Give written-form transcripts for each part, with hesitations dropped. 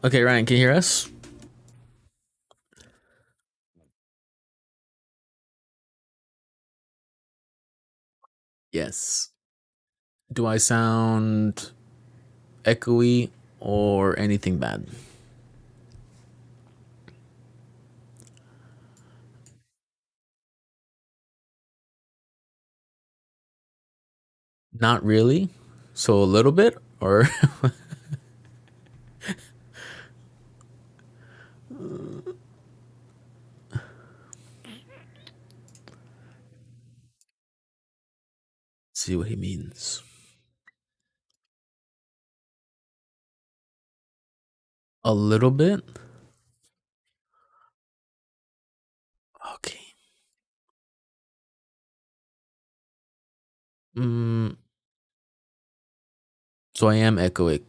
Okay, Ryan, can you hear us? Yes. Do I sound echoey or anything bad? Not really. So a little bit, or see what he means. A little bit. Okay. Mm, so I am echoey.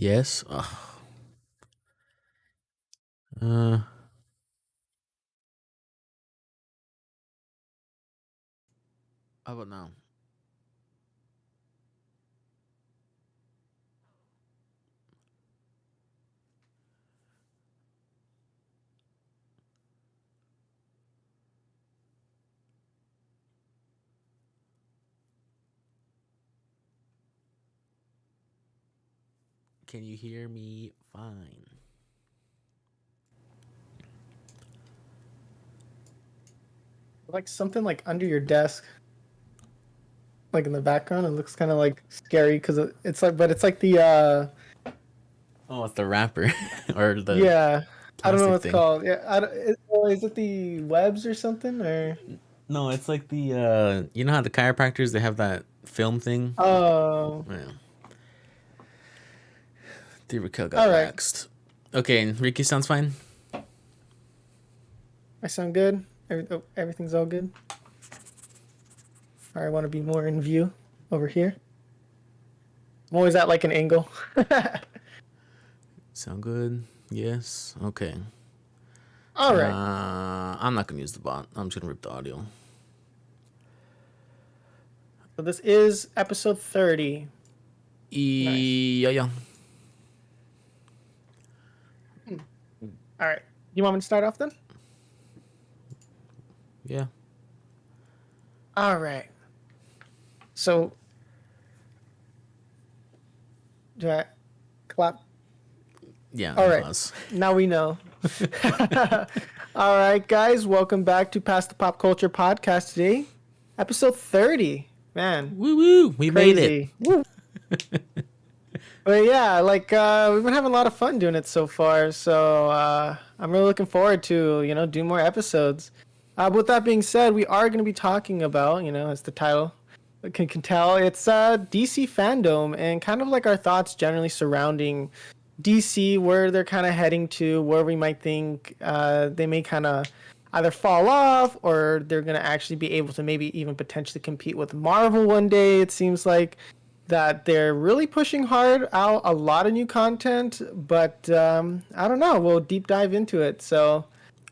Yes. Uh, how about now? Can you hear me fine? Like something like under your desk, like in the background. It looks kind of like scary because it's like, but it's like the Oh, it's the wrapper or the yeah. I don't know plastic what it's thing. called. Yeah, is it the webs or something or? No, it's like the you know how the chiropractors they have that film thing? Oh, Yeah. The Raquel got all right. waxed. Okay, and Ricky sounds fine. I sound good. Everything's all good. Or I want to be more in view over here. I'm always at like an angle. Sound good? Yes. Okay. All right. I'm not gonna use the bot. I'm just gonna rip the audio. So this is episode 30. Nice. Yeah, yeah, All right. You want me to start off then? yeah. All right. So do I clap? Yeah, All and right. pause. Now we know. All right, guys. Welcome back to Past the Pop Culture podcast today. Episode 30. Man, Woo woo! We made it. crazy. Woo. But yeah, like we've been having a lot of fun doing it so far. So I'm really looking forward to, doing more episodes. With that being said, we are going to be talking about, as the title can tell, it's DC FanDome and kind of like our thoughts generally surrounding DC, where they're kind of heading to, where we might think they may kind of either fall off or they're going to actually be able to maybe even potentially compete with Marvel one day. It seems like that they're really pushing hard out a lot of new content, but I don't know. We'll deep dive into it. So,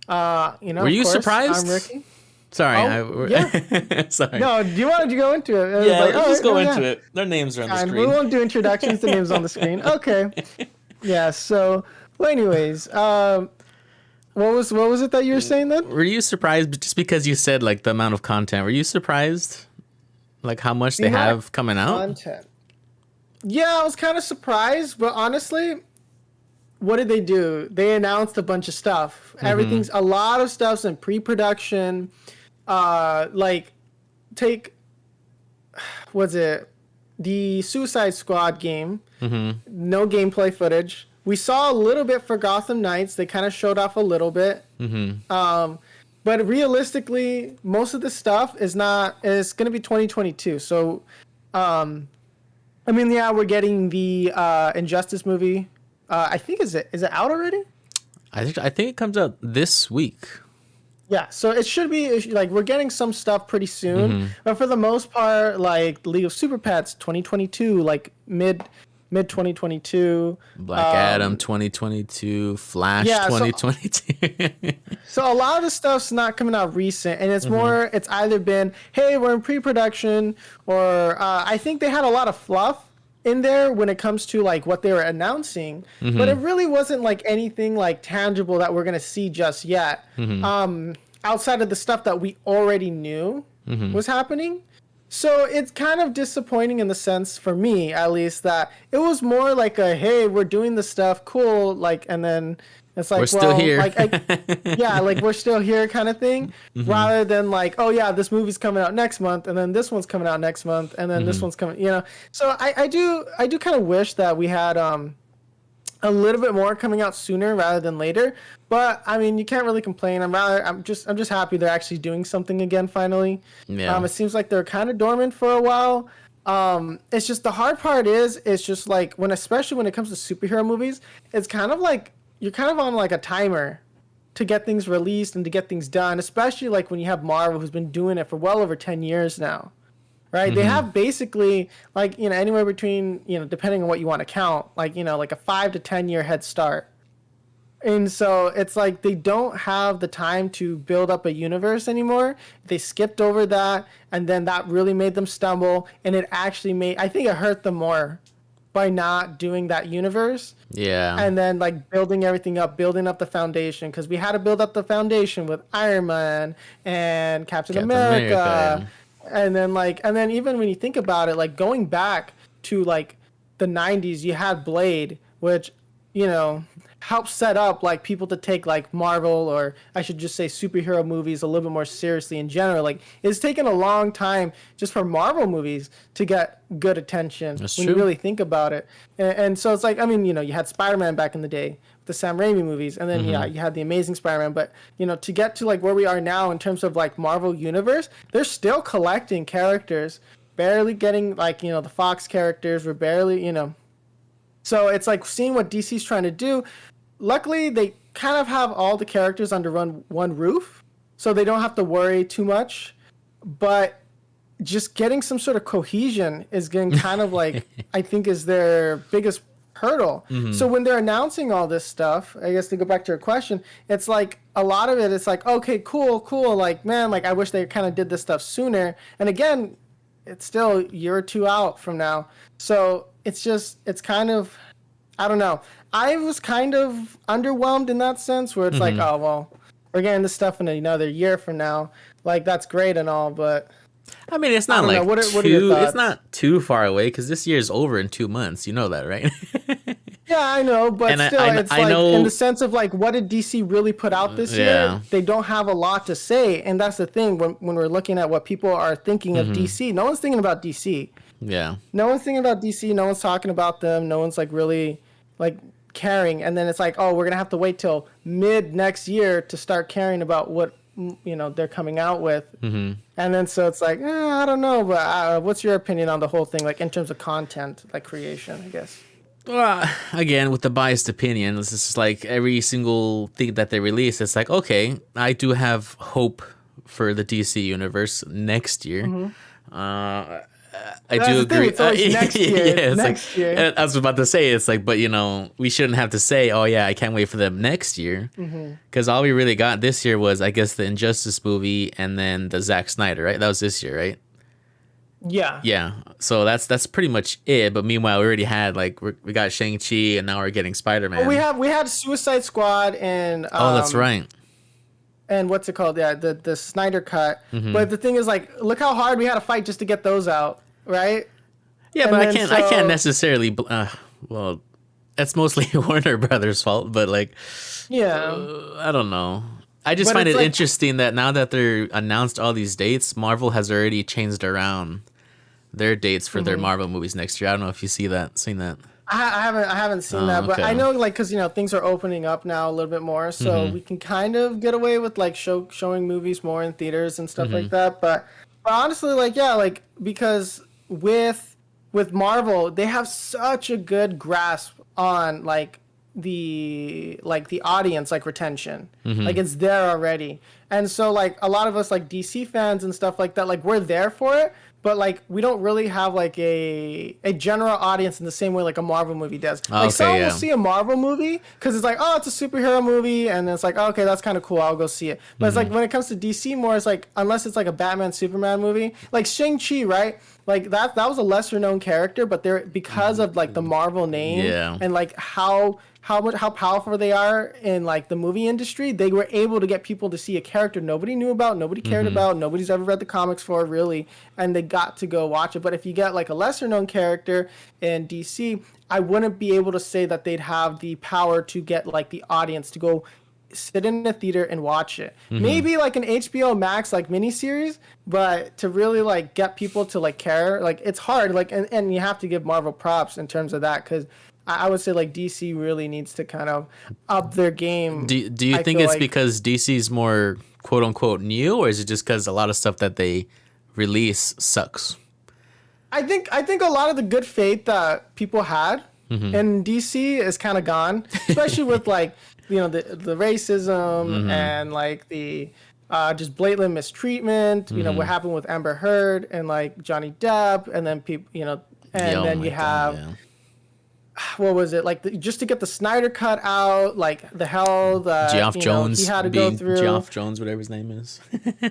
Were of you course, I'm surprised? Ricky. Sorry, Oh, yeah. sorry. No, do you want to go into it? It was Yeah, like, let's all just right, oh go yeah, into it. Their names are on the fine. We screen. won't do introductions. The name's on the screen. Okay. Yeah. So, well, anyways, what was it that you were saying then? Were you surprised just because you said like the amount of content? Were you surprised like how much The they amount of have coming out? content. Yeah, I was kind of surprised, but honestly, what did they do? They announced a bunch of stuff. Mm-hmm. A lot of stuff's in pre-production. Like take was it the Suicide Squad game? Mm-hmm. No gameplay footage. We saw a little bit for Gotham Knights. They kind of showed off a little bit. Mm-hmm. But realistically, most of the stuff is not. It's going to be 2022. So, I mean, yeah, we're getting the Injustice movie. I think is it out already? I think it comes out this week. Yeah, so it should be like we're getting some stuff pretty soon, Mm-hmm. but for the most part, like League of Super Pets 2022, like mid 2022. Black Adam 2022, Flash Yeah, so 2022. so a lot of the stuff's not coming out recent, and it's Mm-hmm. more. It's either been, hey, we're in pre-production, or I think they had a lot of fluff in there when it comes to like what they were announcing, but it Mm-hmm. really wasn't like anything like tangible that we're gonna see just yet. Mm-hmm. Outside of the stuff that we already knew Mm-hmm. was happening. So it's kind of disappointing in the sense, for me at least, that it was more like a, hey, we're doing this stuff, cool, like, and then it's We're like, still well, here. like, yeah, like we're still here kind of thing, Hmm. rather than like, oh yeah, this movie's coming out next month, and then this one's coming out next month, and then this Hmm. one's coming, So I do kind of wish that we had a little bit more coming out sooner rather than later. But I mean, you can't really complain. I'm just happy they're actually doing something again finally. Yeah. It seems like they're kind of dormant for a while. It's just the hard part is it's just like especially when it comes to superhero movies, it's kind of like you're kind of on like a timer to get things released and to get things done, especially like when you have Marvel who's been doing it for well over 10 years now. Right? They Hmm. have basically like, anywhere between, depending on what you want to count, like, like a 5 to 10 year head start. And so it's like they don't have the time to build up a universe anymore. They skipped over that, and then that really made them stumble. And it actually I think it hurt them more by not doing that universe Yeah. and then like building everything up, building up the foundation. Because we had to build up the foundation with Iron Man and Captain Captain America. America. And And then even when you think about it, like going back to like the 90s, you had Blade, which, you know, helps set up like people to take like Marvel, or I should just say superhero movies, a little bit more seriously in general. Like it's taken a long time just for Marvel movies to get good attention that's when you true. really think about it. And so it's like, I mean, you had Spider-Man back in the day, the Sam Raimi movies, and then yeah, Hmm. you had the Amazing Spider-Man. But to get to like where we are now in terms of like Marvel universe, they're still collecting characters, barely getting like the Fox characters. We're barely. So it's like seeing what DC's trying to do. Luckily, they kind of have all the characters under one roof, so they don't have to worry too much. But just getting some sort of cohesion is getting kind of like, I think, is their biggest hurdle. Hmm. So when they're announcing all this stuff, I guess to go back to your question, it's like a lot of it, it's like, okay, cool. Like, man, like I wish they kind of did this stuff sooner. And again, it's still a year or two out from now. So it's kind of, I don't know. I was kind of underwhelmed in that sense where it's like, Hmm. oh, well, we're getting this stuff in another year from now. Like, that's great and all, but I mean, it's I not don't know. like What are your too. It's thoughts? not too far away because this year is over in 2 months. You know that, right? Yeah, I know, but And still, it's I like in the know. sense of like, what did DC really put out this year? Yeah. They don't have a lot to say, and that's the thing when we're looking at what people are thinking of Hmm. DC. No one's thinking about DC. Yeah. No one's thinking about DC. No one's talking about them. No one's like really like caring. And then it's like, oh, we're gonna have to wait till mid next year to start caring about what they're coming out with. Hmm. And then so it's like, I don't know, but what's your opinion on the whole thing, like in terms of content, like creation, I guess. Well, again, with the biased opinion, it's just like every single thing that they release, it's like, okay, I do have hope for the DC universe next year. Uh, I That's do the thing. agree. It's always next year. Yeah, it's Next like year. I was about to say, it's like, but we shouldn't have to say, oh yeah, I can't wait for them next year, because all we really got this year was, I guess, the Injustice movie and then the Zack Snyder, right? That was this year, right? Yeah. Yeah, so that's pretty much it. But meanwhile, we already had like we got Shang-Chi, and now we're getting But we Spider-Man. have we had Suicide Squad and Oh, that's right. and what's it called? Yeah, the Snyder cut. Hmm. But the thing is, like, look how hard we had to fight just to get those out, right? Yeah, And but then I can't so necessarily. Well, that's mostly Warner Brothers' fault. But like, yeah. I don't know. I just But find it's it like interesting that now that they're announced all these dates, Marvel has already changed around their dates for their Marvel movies next year. I don't know if you seen that. I haven't seen Oh, that, but I okay. know like because things are opening up now a little bit more, so Hmm. we can kind of get away with like showing movies more in theaters and stuff Hmm. like that. But honestly, like yeah, like because with Marvel, they have such a good grasp on like the audience like retention, Hmm. like it's there already. And so like a lot of us like DC fans and stuff like that, like we're there for it, but like we don't really have like a general audience in the same way like a Marvel movie does. Oh, Like okay, someone will yeah. see a Marvel movie because it's like, oh, it's a superhero movie, and it's like, oh, okay, that's kind of cool, I'll go see it. But it's like Hmm. when it comes to DC more, it's like unless it's like a Batman Superman movie, like Shang-Chi, right? Like that was a lesser known character, but they're because of like the Marvel name Yeah. and like how powerful they are in like the movie industry, they were able to get people to see a character character nobody knew about, nobody cared about, nobody's ever read the comics for really, and they got to go watch it. But if you get like a lesser known character in DC, I wouldn't be able to say that they'd have the power to get like the audience to go sit in a theater and watch it. Maybe like an HBO Max like miniseries, but to really like get people to like care, like it's hard. Like and you have to give Marvel props in terms of that, because I would say like DC really needs to kind of up their game. Do you think it's like, because DC's more quote unquote new, or is it just because a lot of stuff that they release sucks? I think a lot of the good faith that people had in DC is kind of gone, especially with like, you know, the racism and like the just blatant mistreatment, you know, what happened with Amber Heard and like Johnny Depp, and then people, you know, and then you have, what was it, like just to get the Snyder cut out, like the hell that Geoff Jones, he had to go through. Geoff Jones, whatever his name is.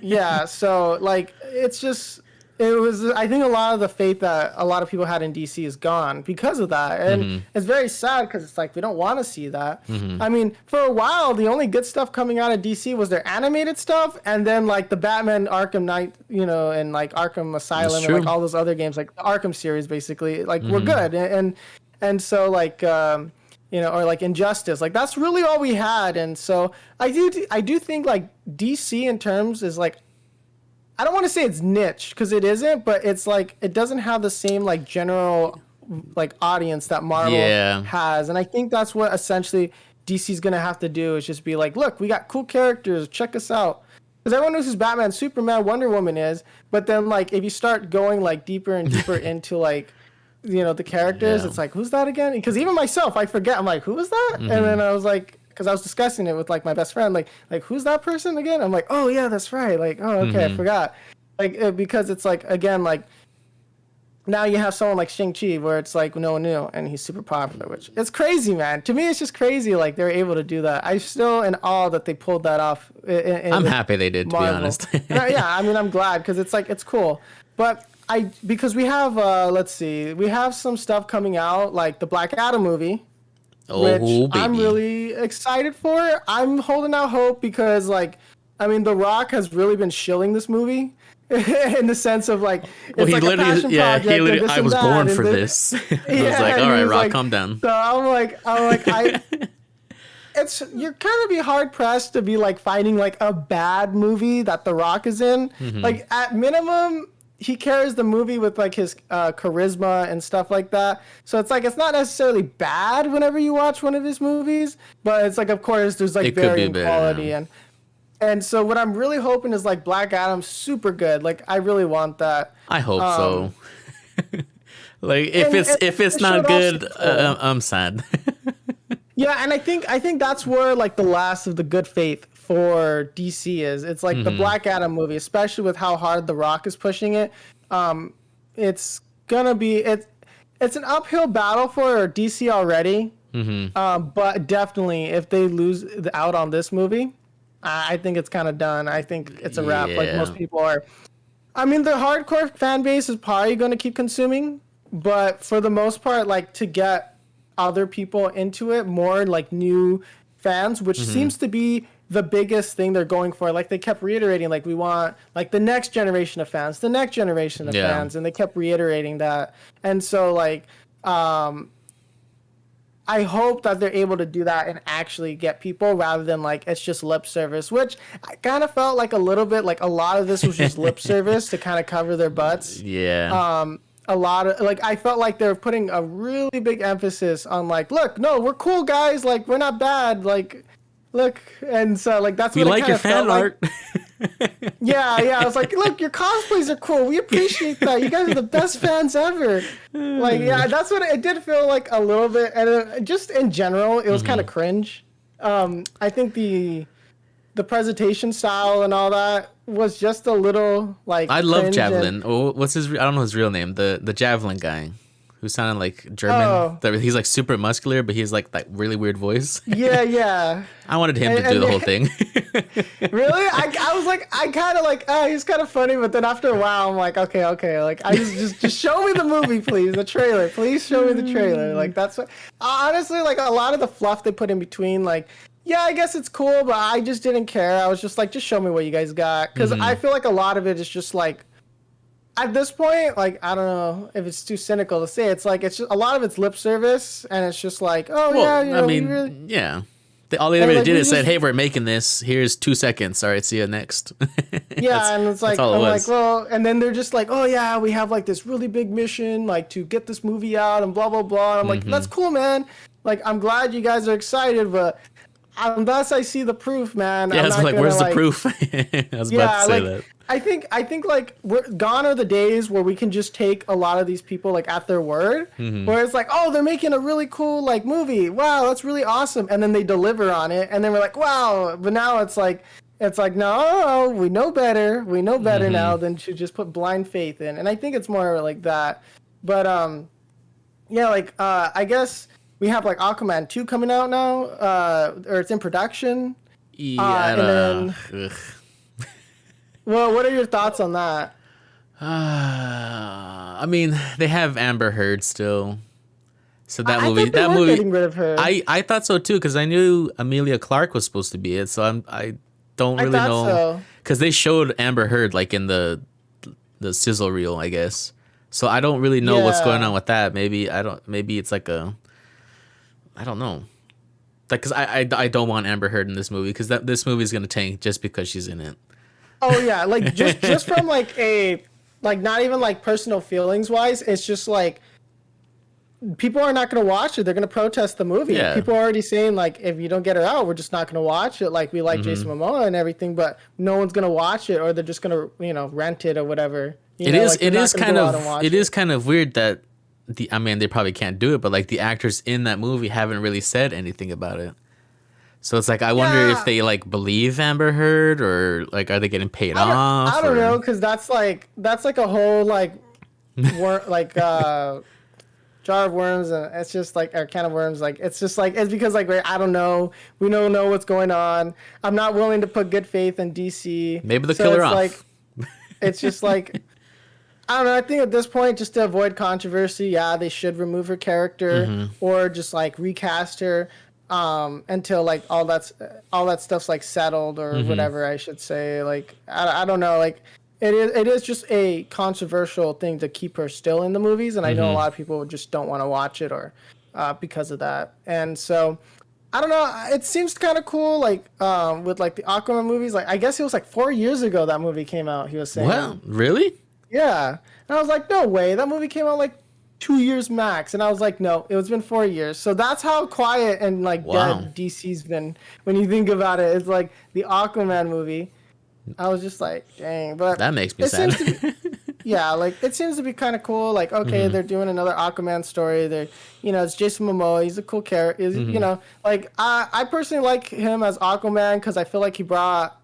Yeah, so like it's just, it was, I think a lot of the faith that a lot of people had in DC is gone because of that. And it's very sad because it's like, we don't want to see that. I mean, for a while, the only good stuff coming out of DC was their animated stuff. And then like the Batman Arkham Knight, you know, and like Arkham Asylum and like all those other games, like the Arkham series, basically, like were good. And so like, you know, or like Injustice, like that's really all we had. And so I do think like DC in terms is like, I don't want to say it's niche because it isn't, but it's like it doesn't have the same like general like audience that Marvel has, and I think that's what essentially DC's gonna have to do, is just be like, look, we got cool characters, check us out, because everyone knows who Batman, Superman, Wonder Woman is, but then like if you start going like deeper and deeper into like, you know, the characters, it's like, who's that again? Because even myself, I forget. I'm like, who was that? And then I was like, because I was discussing it with like my best friend, like who's that person again? I'm like, oh yeah, that's right. Like, oh okay, I forgot. Like because it's like, again, like now you have someone like Shang-Chi where it's like no one knew and he's super popular, which it's crazy, man. To me, it's just crazy. Like they're able to do that. I'm still in awe that they pulled that off. I'm happy they did, Marvel. To be honest. Yeah, I mean, I'm glad because it's like, it's cool. But because we have, let's see, we have some stuff coming out like the Black Adam movie. Which baby. I'm really excited for. I'm holding out hope because, like, I mean, The Rock has really been shilling this movie in the sense of, like, it's like a passion project. I was born for this. I was like, all right, Rock, like, calm down. So I'm like, you're kind of be hard pressed to be like finding like a bad movie that The Rock is in. Like at minimum, he carries the movie with like his charisma and stuff like that. So it's like, it's not necessarily bad whenever you watch one of his movies, but it's like, of course, there's like varying quality. And so what I'm really hoping is like Black Adam's super good. Like I really want that. I hope so. Like if it's not good, I'm sad. Yeah, and I think that's where like the last of the good faith for DC is. It's like the Black Adam movie, especially with how hard The Rock is pushing it. It's gonna be it's an uphill battle for DC already. But definitely if they lose out on this movie, I think it's kind of done. I think it's a wrap. Like most people are. I mean, the hardcore fan base is probably going to keep consuming, but for the most part, like to get other people into it, more like new fans, which seems to be the biggest thing they're going for. Like they kept reiterating, like we want like the next generation of fans, the next generation of fans, and they kept reiterating that. And so like, I hope that they're able to do that and actually get people rather than like it's just lip service, which I kind of felt like a little bit like a lot of this was just lip service to kind of cover their butts. Yeah. A lot of like I felt like they're putting a really big emphasis on like, look, no, we're cool guys, like we're not bad, like look, and so like that's we what like your fan art. Like. yeah, I was like, look, your cosplays are cool. We appreciate that. You guys are the best fans ever. Like, yeah, that's what it did feel like a little bit, and just in general, it was kind of cringe. I think the presentation style and all that was just a little like. I love Javelin. What's his? I don't know his real name. The Javelin guy. Who sounded like German. He's like super muscular, but he's like that really weird voice. Yeah. I wanted him to do the whole thing. Really? I was like, I kind of like, he's kind of funny, but then after a while, I'm like, okay. Like, I just show me the movie, please. The trailer. Please show me the trailer. Like, that's what, honestly, like a lot of the fluff they put in between, like, yeah, I guess it's cool, but I just didn't care. I was just like, just show me what you guys got, because I feel like a lot of it is just like, at this point, like, I don't know if it's too cynical to say, it's like, it's just a lot of it's lip service, and it's just like, oh yeah, you know, I mean, we really... yeah. All they really did is said, "Hey, we're making this. Here's 2 seconds. All right, see you next." Yeah, and it's like, I'm like, well, and then they're just like, oh yeah, we have like this really big mission, like to get this movie out and blah blah blah. And I'm like, that's cool, man. Like, I'm glad you guys are excited, but unless I see the proof, man, yeah, I'm it's not like, gonna, where's like... the proof? I was about to say that. I think like we're gone are the days where we can just take a lot of these people like at their word, where it's like, oh, they're making a really cool like movie. Wow, that's really awesome. And then they deliver on it, and then we're like, wow. But now it's like no, we know better. We know better now than to just put blind faith in. And I think it's more like that. But yeah, like I guess we have like Aquaman 2 coming out now, or it's in production. Yeah, and then, well, what are your thoughts on that? I mean, they have Amber Heard still, so that movie. Getting rid of her. I thought so too, because I knew Emilia Clarke was supposed to be it. So I don't really know, because they showed Amber Heard like in the sizzle reel, I guess. So I don't really know what's going on with that. Maybe it's like a, I don't know. Like, because I don't want Amber Heard in this movie, because this movie is gonna tank just because she's in it. Oh yeah, like just from like a, like, not even like personal feelings wise, it's just like people are not going to watch it. They're going to protest the movie. Yeah. People are already saying like, if you don't get her out, we're just not going to watch it. Like, we like Jason Momoa and everything, but no one's going to watch it, or they're just going to, you know, rent it or whatever. It is kind of weird that I mean, they probably can't do it, but like the actors in that movie haven't really said anything about it. So it's like, I wonder if they like believe Amber Heard, or like, are they getting paid off? I don't know, because that's like a whole like jar of worms, and it's just like a can of worms. Like, it's just like, it's because like, I don't know, we don't know what's going on. I'm not willing to put good faith in DC. Maybe they'll kill her off. Like, it's just like, I don't know. I think at this point, just to avoid controversy, yeah, they should remove her character, or just like recast her. Until like all that stuff's like settled, or whatever I should say. Like, I don't know, like it is just a controversial thing to keep her still in the movies, and I know a lot of people just don't want to watch it, or because of that. And so I don't know, it seems kind of cool, like with like the Aquaman movies. Like, I guess it was like 4 years ago that movie came out, he was saying. Wow, really? Yeah. And I was like, no way, that movie came out like 2 years max. And I was like, no, it's been 4 years. So that's how quiet and like dead DC's been when you think about it. It's like the Aquaman movie. I was just like, dang. But that makes me sad. Yeah, like it seems to be kind of cool. Like, okay, they're doing another Aquaman story. They're, you know, it's Jason Momoa. He's a cool character. You know, like I personally like him as Aquaman, because I feel like he brought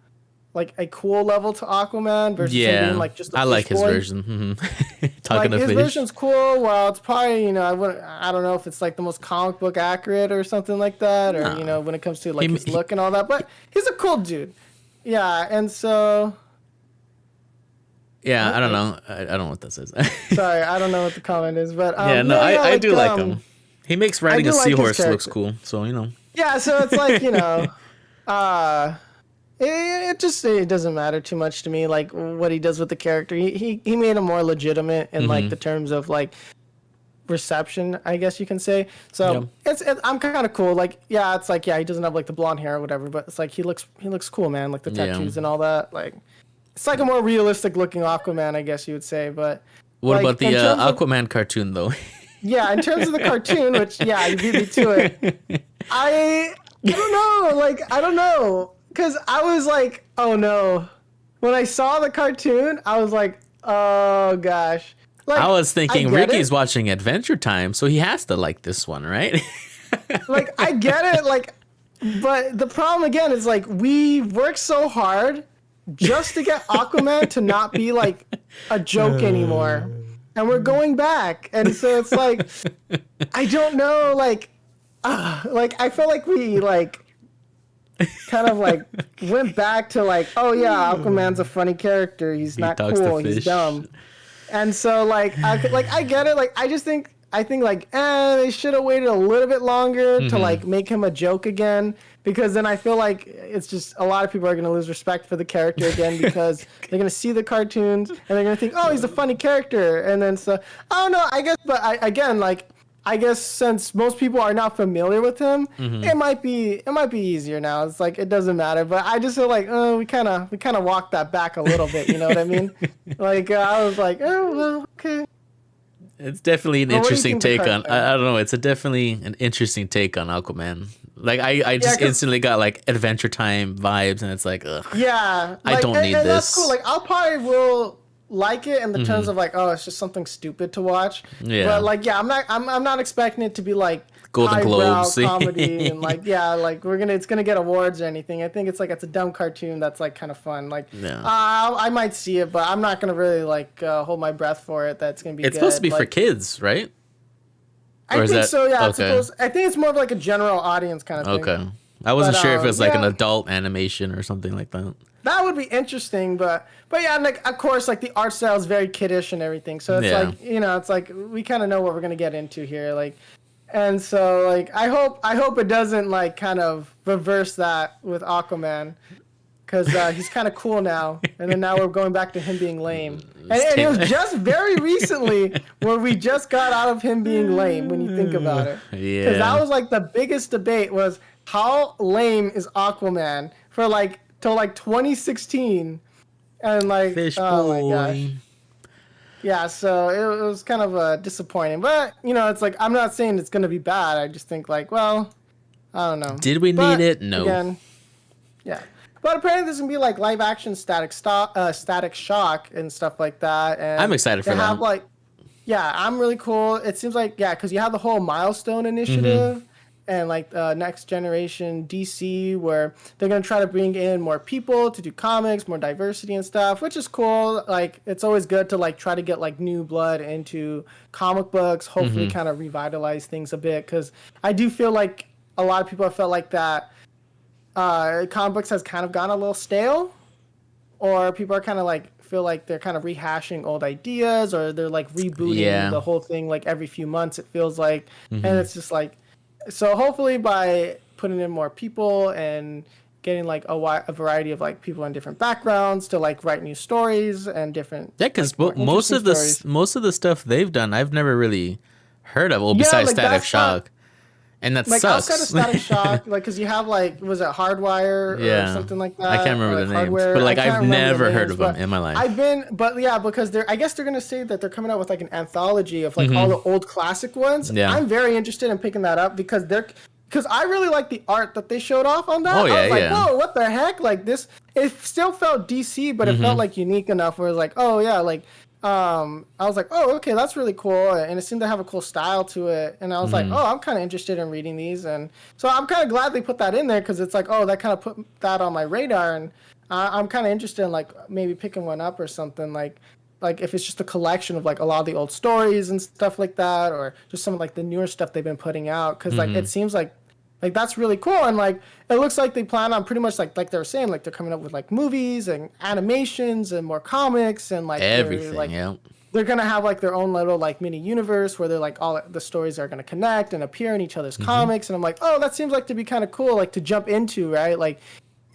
like a cool level to Aquaman versus him being like just a I like his boy. Version. Talking like, his version's cool. Well, it's probably, you know, I don't know if it's like the most comic book accurate or something like that, or you know, when it comes to like his look and all that. But he's a cool dude. Yeah, and so. Yeah, I don't know. I don't know what that says. Sorry, I don't know what the comment is, but I do like him. He makes riding a seahorse looks cool, so you know. Yeah, so it's like, you know, it doesn't matter too much to me, like what he does with the character. He made him more legitimate in like the terms of like reception, I guess you can say. So I'm kind of cool. Like, yeah, it's like, yeah, he doesn't have like the blonde hair or whatever, but it's like he looks cool, man. Like the tattoos and all that. Like, it's like a more realistic looking Aquaman, I guess you would say. But what about the Aquaman cartoon though? Yeah, in terms of the cartoon, which you beat me to it. I don't know. Like, I don't know. Because I was like, oh no. When I saw the cartoon, I was like, oh gosh. Like, I was thinking Ricky's watching Adventure Time, so he has to like this one, right? Like, I get it. Like, but the problem again is like, we worked so hard just to get Aquaman to not be like a joke anymore. And we're going back. And so it's like, I don't know, like I feel like we like kind of like went back to like, oh yeah, Aquaman's a funny character. He's not cool. He's dumb. And so like I get it. Like, I just think I think like they should have waited a little bit longer to like make him a joke again, because then I feel like it's just a lot of people are gonna lose respect for the character again because they're gonna see the cartoons and they're gonna think, oh, he's a funny character, and then so I don't know. I guess, but again, like I guess since most people are not familiar with him, it might be easier now. It's like it doesn't matter. But I just feel like we kind of walked that back a little bit. You know what I mean? Like I was like, oh well, okay. It's definitely an interesting take on. I don't know. It's definitely an interesting take on Aquaman. Like I just instantly got like Adventure Time vibes, and it's like, ugh. Yeah, like, I don't need this. That's cool. Like I'll probably will like it in the terms of like, oh, it's just something stupid to watch. Yeah. But like, yeah, I'm not expecting it to be like Golden Globes comedy and like, yeah, like it's gonna get awards or anything. I think it's a dumb cartoon that's like kind of fun. Like, I might see it, but I'm not gonna really like hold my breath for it. That's gonna be. It's supposed to be for kids, right? I think so. Yeah, okay. I think it's more of like a general audience kind of thing. Okay. I wasn't sure if it was like an adult animation or something like that. That would be interesting, but yeah, like of course, like the art style is very kiddish and everything. So it's like it's like we kind of know what we're gonna get into here, like, and so like I hope it doesn't like kind of reverse that with Aquaman, because he's kind of cool now, and then now we're going back to him being lame, and it was just very recently where we just got out of him being lame when you think about it, because that was like the biggest debate was how lame is Aquaman for like. Till like 2016, and like Fish oh boy. my gosh, yeah. So it was kind of disappointing, but it's like I'm not saying it's gonna be bad. I just think like, well, I don't know. Did we need it? No. Again, yeah, but apparently there's gonna be like live action Static Shock and stuff like that. And I'm excited for that. Like, yeah, I'm really cool. It seems like because you have the whole Milestone initiative. And like next generation DC, where they're gonna try to bring in more people to do comics, more diversity and stuff, which is cool. Like it's always good to like try to get like new blood into comic books. Hopefully, kind of revitalize things a bit, because I do feel like a lot of people have felt like that comic books has kind of gone a little stale, or people are kind of like feel like they're kind of rehashing old ideas, or they're like rebooting the whole thing like every few months. It feels like, and it's just like. So hopefully by putting in more people and getting like a variety of like people in different backgrounds to like write new stories and different because most of the stuff they've done I've never really heard of. Well, besides like Static Shock, and that like sucks. Outside of Static Shock, like because you have like was it Hardwire or something like that? I can't remember the names, but like I've never heard of them in my life. Because I guess they're gonna say that they're coming out with like an anthology of like all the old classic ones. Yeah. I'm very interested in picking that up because I really like the art that they showed off on that. I was like, whoa, what the heck? Like this, it still felt DC, but it felt like unique enough where it's like, oh yeah, like. I was like, oh, okay, that's really cool, and it seemed to have a cool style to it, and I was like, oh, I'm kind of interested in reading these, and so I'm kind of glad they put that in there, because it's like, oh, that kind of put that on my radar, and I'm kind of interested in like maybe picking one up or something, like if it's just a collection of like a lot of the old stories and stuff like that, or just some of like the newer stuff they've been putting out, because like it seems like that's really cool, and like it looks like they plan on pretty much like they were saying, like they're coming up with like movies and animations and more comics and like everything. They're gonna have like their own little like mini universe where they're like all the stories are gonna connect and appear in each other's comics, and I'm like, oh, that seems like to be kind of cool, like to jump into, right? Like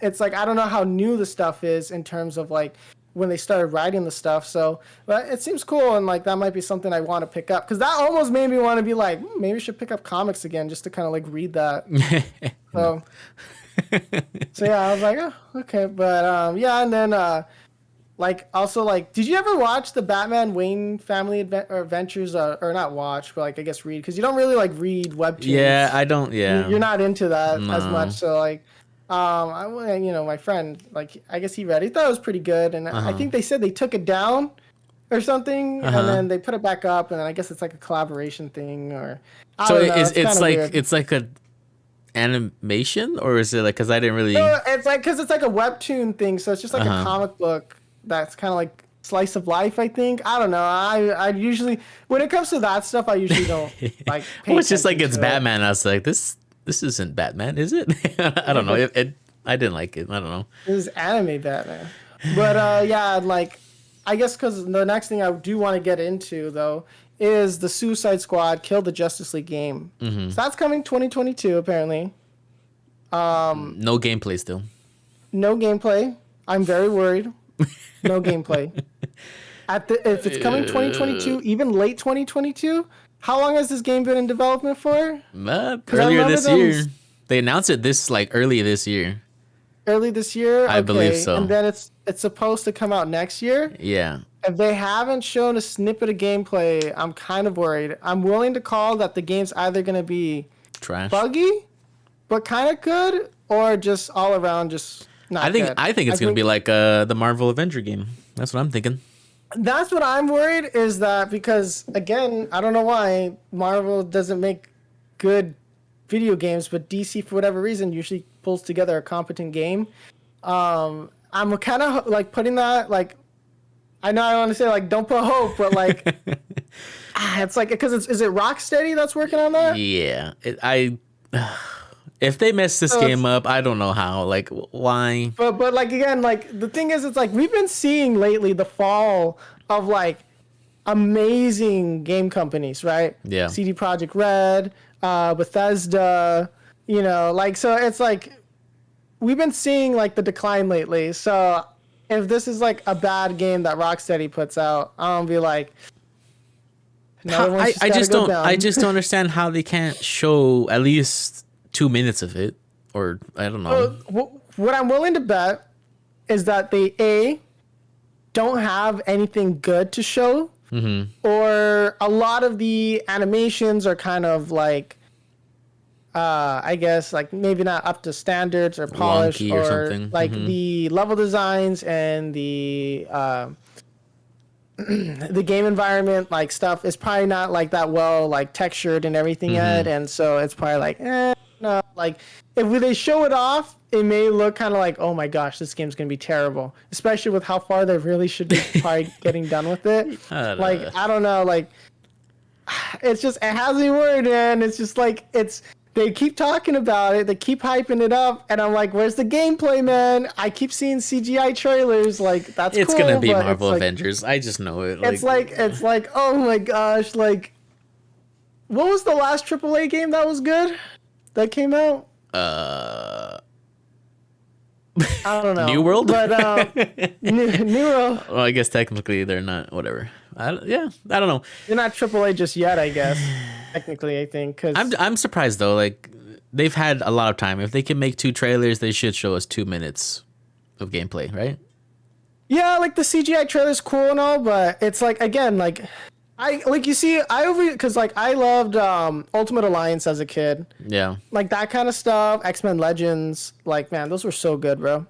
it's like I don't know how new the stuff is in terms of like when they started writing the stuff, but it seems cool, and like that might be something I want to pick up, because that almost made me want to be like, maybe I should pick up comics again just to kind of like read that. So yeah, I was like, oh, okay, but yeah, and then like also like, did you ever watch the Batman Wayne family adventures, or not watch, but like I guess read, because you don't really like read webtoons. Yeah, I don't. Yeah, you're not into that as much, so like. My friend, like, I guess he read it. He thought it was pretty good, and I think they said they took it down or something, and then they put it back up, and then I guess it's like a collaboration thing, or I don't know. It's like weird. It's like a animation, or is it like, because I didn't really? No, it's like because it's like a webtoon thing, so it's just like a comic book that's kind of like slice of life, I think. I don't know. I usually, when it comes to that stuff, I usually don't like. Well, it's just like it's Batman. I was like, this isn't Batman, is it? I don't know. I didn't like it. I don't know. This is anime Batman. But yeah, like I guess because the next thing I do want to get into though is the Suicide Squad Kill the Justice League game. Mm-hmm. So that's coming 2022 apparently. No gameplay still. No gameplay. I'm very worried. No gameplay. If it's coming 2022, even late 2022, how long has this game been in development for? Earlier this year. They announced it early this year. Early this year? I believe so. And then it's supposed to come out next year? Yeah. If they haven't shown a snippet of gameplay, I'm kind of worried. I'm willing to call that the game's either going to be trash, buggy, but kind of good, or just all around just not good. I think it's going to be like the Marvel Avenger game. That's what I'm thinking. That's what I'm worried, is that because, again, I don't know why Marvel doesn't make good video games, but DC, for whatever reason, usually pulls together a competent game. I'm kind of like putting that, like, I know I want to say, like, don't put hope, but, like, it's like, because is it Rocksteady that's working on that? Yeah. If they mess this game up, I don't know how. Like, why? But like, again, like, the thing is, it's like, we've been seeing lately the fall of, like, amazing game companies, right? Yeah. CD Projekt Red, Bethesda, you know, like, so it's like, we've been seeing, like, the decline lately. So if this is, like, a bad game that Rocksteady puts out, I'll be like, I just don't understand how they can't show at least 2 minutes of it, or I don't know. What I'm willing to bet is that they don't have anything good to show, or a lot of the animations are kind of like, I guess, like, maybe not up to standards or polished, or something. Like the level designs and the the game environment, like, stuff is probably not like that well, like, textured and everything yet, and so it's probably like, no, like, if they show it off, it may look kind of like, oh my gosh, this game's gonna be terrible, especially with how far they really should be probably getting done with it. I don't know, like, it's just, it has me worried, man. It's just like, they keep talking about it, they keep hyping it up, and I'm like, where's the gameplay, man? I keep seeing CGI trailers, like, that's it's cool, gonna be Marvel Avengers. I just know it. It's like, oh my gosh, like, what was the last AAA game that was good that came out? I don't know. New World? But New World. Well, I guess technically they're not. Whatever. I don't know. They're not AAA just yet, I guess. Technically, I think. Cause I'm surprised though. Like, they've had a lot of time. If they can make 2 trailers, they should show us 2 minutes of gameplay, right? Yeah, like, the CGI trailer's cool and all, but it's like, again, like, because, like, I loved Ultimate Alliance as a kid. Yeah. Like, that kind of stuff. X-Men Legends. Like, man, those were so good, bro.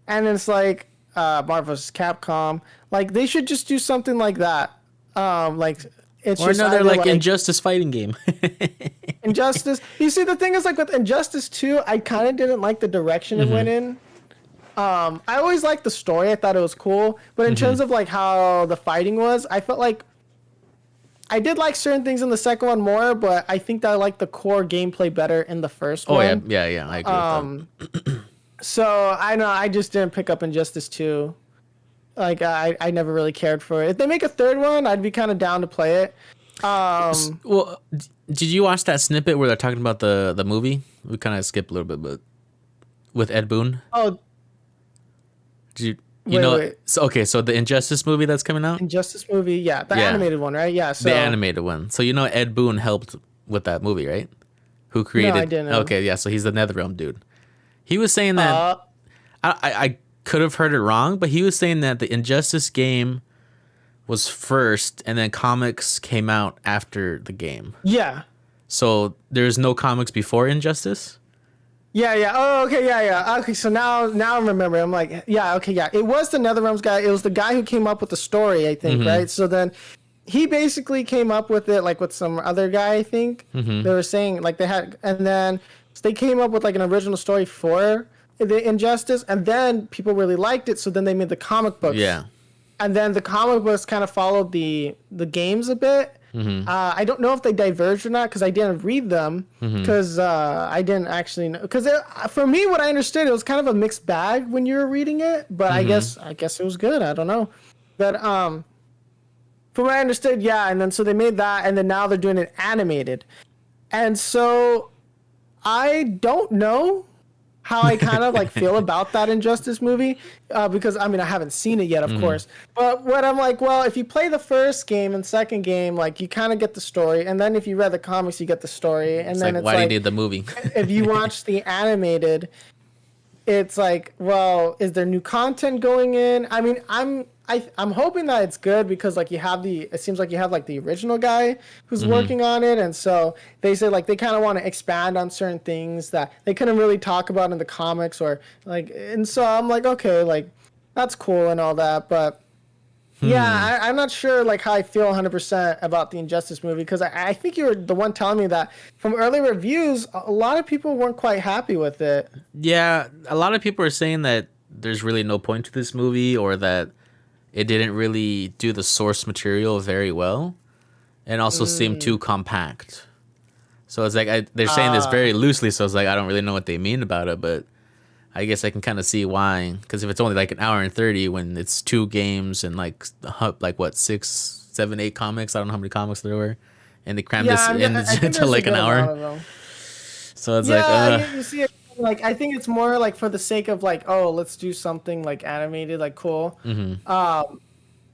And it's like Marvel vs. Capcom. Like, they should just do something like that. Like, it's or just another, like, Injustice fighting game. Injustice. You see, the thing is, like, with Injustice 2, I kind of didn't like the direction it went in. I always liked the story. I thought it was cool. But in terms of, like, how the fighting was, I felt like I did like certain things in the second one more, but I think that I liked the core gameplay better in the first one. Oh, yeah, I agree with that. So, I know, I just didn't pick up Injustice 2. Like, I never really cared for it. If they make a third one, I'd be kind of down to play it. Well, did you watch that snippet where they're talking about the movie? We kind of skipped a little bit, but with Ed Boon. Oh. Did you know? Wait. So the Injustice movie that's coming out? Injustice movie, yeah. The animated one, right? Yeah. So. The animated one. So, Ed Boon helped with that movie, right? Who created... No, I didn't know. Okay, yeah, so he's the NetherRealm dude. He was saying that... I could have heard it wrong, but he was saying that the Injustice game was first, and then comics came out after the game. Yeah. So there's no comics before Injustice? Yeah. Oh, okay, yeah. Okay, so now I remember. I'm like, yeah, okay, yeah. It was the NetherRealms guy. It was the guy who came up with the story, I think, right? So then he basically came up with it, like, with some other guy, I think. They were saying, like, they had... And then they came up with, like, an original story for the Injustice, and then people really liked it, so then they made the comic books. Yeah. And then the comic books kind of followed the games a bit. I don't know if they diverged or not, because I didn't read them, because I didn't actually know. Because for me, what I understood, it was kind of a mixed bag when you were reading it, but I guess it was good. I don't know. But from what I understood, yeah. And then so they made that, and then now they're doing it animated. And so I don't know how I kind of like feel about that Injustice movie, because I mean I haven't seen it yet, of course. But what I'm like, well, if you play the first game and second game, like you kind of get the story, and then if you read the comics, you get the story, and It's then like, it's why do like you need the movie? if you watch the animated, it's like, well, is there new content going in? I mean, I'm hoping that it's good because like it seems like you have like the original guy who's working on it, and so they say like they kind of want to expand on certain things that they couldn't really talk about in the comics, or like, and so I'm like, okay, like that's cool and all that, but yeah, I'm not sure like how I feel 100% about the Injustice movie, because I think you were the one telling me that from early reviews, a lot of people weren't quite happy with it. Yeah, a lot of people are saying that there's really no point to this movie, or that it didn't really do the source material very well, and also seemed too compact. So it's like they're saying this very loosely, so it's like I don't really know what they mean about it, but I guess I can kind of see why. Because if it's only like an hour and 30 when it's 2 games and like what, 6, 7, 8 comics, I don't know how many comics there were, and they crammed this into like an hour. So it's you see it, like I think it's more like for the sake of like, oh, let's do something like animated, like cool. I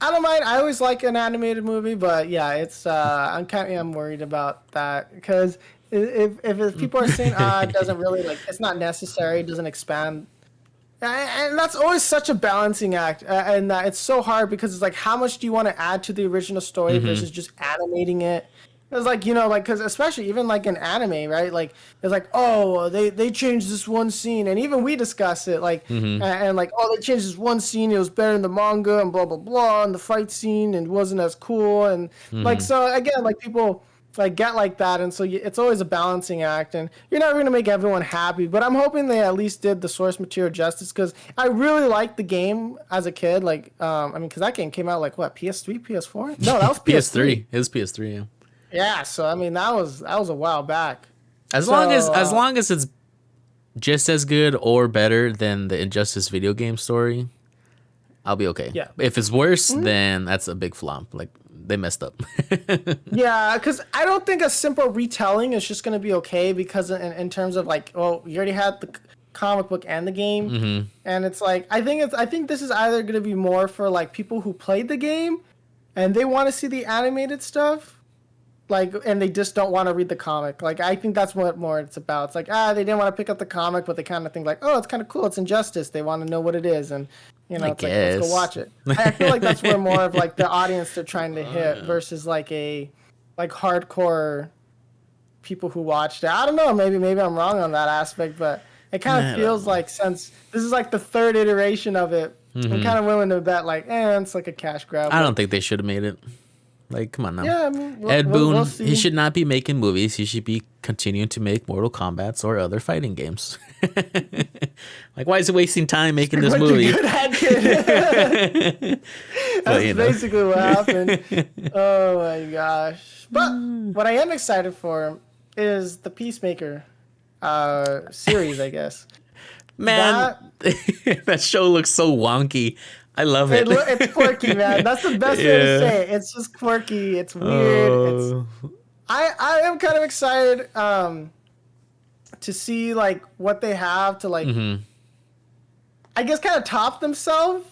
don't mind. I always like an animated movie, but yeah, it's I'm worried about that, because if people are saying it doesn't really like, it's not necessary, it doesn't expand, and that's always such a balancing act, and it's so hard because it's like, how much do you want to add to the original story versus just animating it? It's like, like, because especially even like in anime, right? Like it's like, oh, they changed this one scene, and even we discuss it, like, and like, oh, they changed this one scene, it was better in the manga, and blah blah blah, and the fight scene and wasn't as cool, and like, so again, like people like get like that, and so it's always a balancing act, and you're never gonna make everyone happy. But I'm hoping they at least did the source material justice, because I really liked the game as a kid. Like, I mean, because that game came out like what, PS3, PS4? No, that was PS3. It was PS3. Yeah. Yeah, so I mean that was a while back. As long as it's just as good or better than the Injustice video game story, I'll be okay. Yeah. If it's worse, then that's a big flop. Like they messed up. Yeah, because I don't think a simple retelling is just gonna be okay, because in terms of like, well, you already had the comic book and the game, and it's like I think this is either gonna be more for like people who played the game and they want to see the animated stuff, like, and they just don't want to read the comic. Like, I think that's what more it's about. It's like, they didn't want to pick up the comic, but they kind of think like, oh, it's kind of cool, it's Injustice, they want to know what it is, and it's like, let's go watch it. I feel like that's where more of like the audience they're trying to hit versus like a like hardcore people who watched it. I don't know, maybe I'm wrong on that aspect, but it kind of feels like, since this is like the 3rd iteration of it, I'm kind of willing to bet like, it's like a cash grab. I don't think they should have made it. Like, come on now. Yeah, I mean, Ed Boon, he should not be making movies. He should be continuing to make Mortal Kombats or other fighting games. Like, why is he wasting time making this movie? That's basically what happened. Oh my gosh. But what I am excited for is the Peacemaker series, I guess. Man, that show looks so wonky. I love it. It's quirky, man. That's the best way to say it. It's just quirky. It's weird. I am kind of excited to see like what they have to like, I guess, kind of top themselves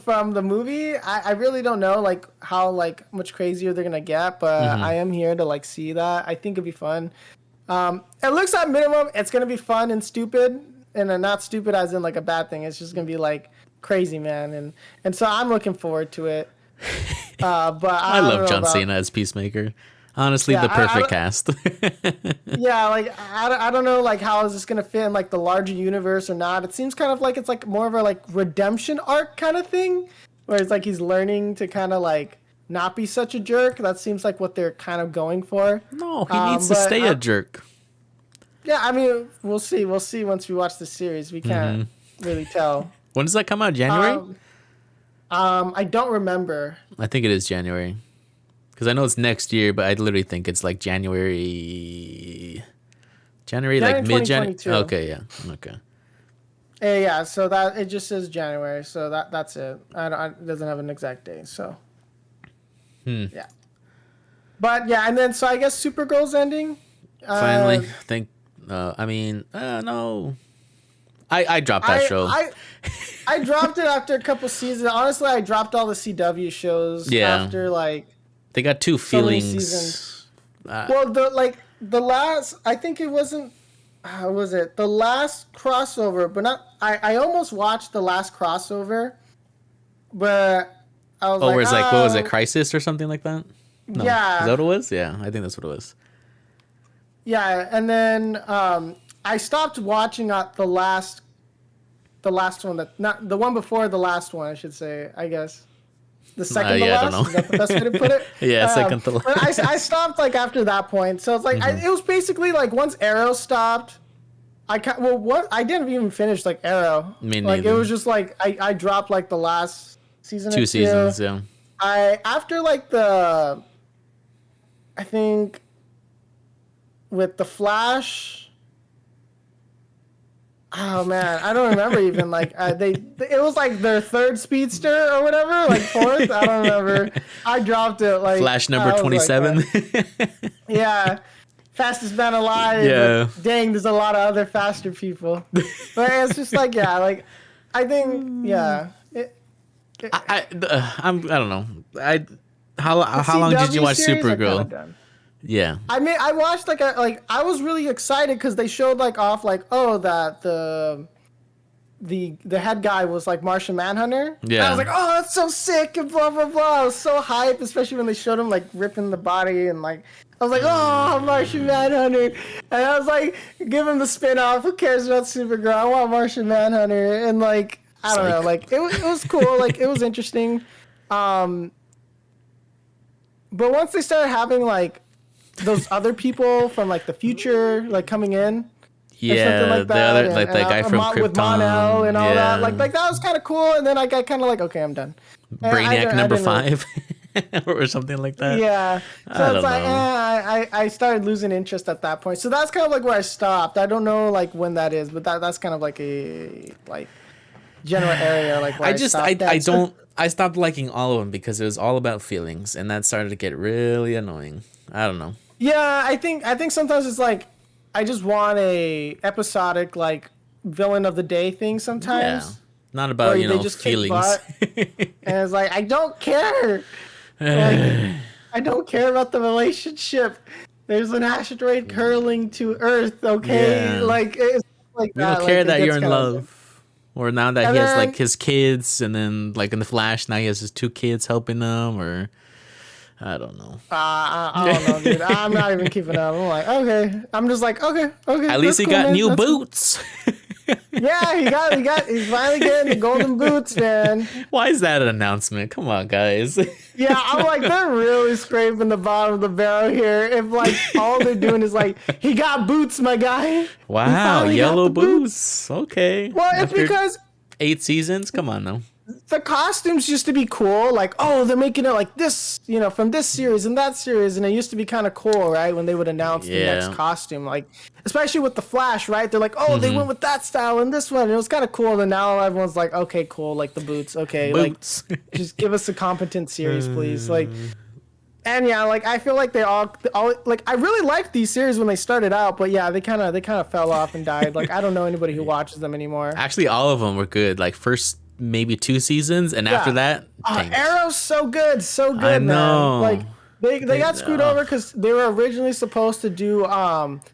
from the movie. I really don't know like how like much crazier they're gonna get, but I am here to like see that. I think it'd be fun. It looks at minimum it's gonna be fun and stupid, and then not stupid as in like a bad thing. It's just gonna be like crazy, man, and so I'm looking forward to it. But I love John Cena as Peacemaker. Honestly, the perfect cast. Yeah, like I don't know like how is this gonna fit in like the larger universe or not. It seems kind of like it's like more of a like redemption arc kind of thing, where it's like he's learning to kind of like not be such a jerk. That seems like what they're kind of going for. No, he needs to stay a jerk. Yeah, I mean, we'll see once we watch the series. We can't really tell. When does that come out? January? I don't remember. I think it is January. Because I know it's next year, but I literally think it's like January, like mid-January. Okay, yeah. Okay. Yeah, so that it just says January, so that's it. It doesn't have an exact date, so. Yeah. But yeah, and then so I guess Supergirl's ending. Finally, think. I mean, no. I dropped that show. I dropped it after a couple seasons. Honestly, I dropped all the CW shows after like they got two so many feelings. Seasons. Well, the last, I think it wasn't. How was it? The last crossover, but not. I almost watched the last crossover, but I was where it's like, what was it, Crisis or something like that? No. Yeah. Is that what it was? Yeah, I think that's what it was. Yeah, and then I stopped watching the last one, that not the one before the last one, I should say. I guess the second to last. I don't know. Is that the best way to put it? Yeah, second to last. But I stopped like after that point, so it's like it was basically like once Arrow stopped. I didn't even finish like Arrow. Me like neither. It was just like I dropped like the last season. 2 seasons, yeah. After like I think with the Flash. Oh man, I don't remember even like it was like their third speedster or whatever, like fourth. I don't remember. I dropped it like Flash number 27. Yeah, fastest man alive. Yeah. Dang, there's a lot of other faster people. But it's just like like I think I don't know. How long did you watch Supergirl? Yeah. I mean, I watched like I was really excited because they showed like off like that the head guy was like Martian Manhunter. Yeah. And I was like, oh, that's so sick and blah blah blah. I was so hyped, especially when they showed him like ripping the body and like I was like, oh, Martian Manhunter. And I was like, give him the spin-off. Who cares about Supergirl? I want Martian Manhunter. And like I don't know, like it was cool, like it was interesting. But once they started having like those other people from like the future like coming in, yeah, like the other like the guy from Krypton with Mon-El and all that, like that was kind of cool. And then I got kind of like, okay, I'm done. Brainiac number 5 or something like that. Yeah, so it's like I started losing interest at that point. So that's kind of like where I stopped. I don't know like when that is, but that's kind of like a like general area like where I stopped liking all of them because it was all about feelings, and that started to get really annoying. I don't know. Yeah, I think sometimes it's like I just want a episodic like villain of the day thing sometimes. Yeah. Not about, just feelings. And it's like I don't care. Like, I don't care about the relationship. There's an asteroid curling to Earth, okay? Yeah. Like it's like we that. don't care like, that you're in love. Or now that he has like his kids, and then like in the Flash now he has his 2 kids helping them, or I don't know. I don't know, dude. I'm not even keeping up. I'm like, okay. I'm just like, okay. At least he cool, got man. new boots. Yeah, he's finally getting the golden boots, man. Why is that an announcement? Come on, guys. Yeah, I'm like, they're really scraping the bottom of the barrel here. If like all they're doing is like, he got boots, my guy. Wow, yellow boots. Okay. Well, it's because 8 seasons. Come on now. The costumes used to be cool, like, oh, they're making it like this, from this series and that series, and it used to be kind of cool, right, when they would announce the next costume, like, especially with the Flash, right, they're like, oh, they went with that style and this one, and it was kind of cool, and now everyone's like, okay, cool, like, the boots, okay, boots. Like, just give us a competent series, please, like, and yeah, like, I feel like they all, like, I really liked these series when they started out, but yeah, they kind of fell off and died, like, I don't know anybody who watches them anymore. Actually, all of them were good, like, first maybe 2 seasons, and after that, Arrow's so good, I know. Man. Like they got screwed over because they were originally supposed to do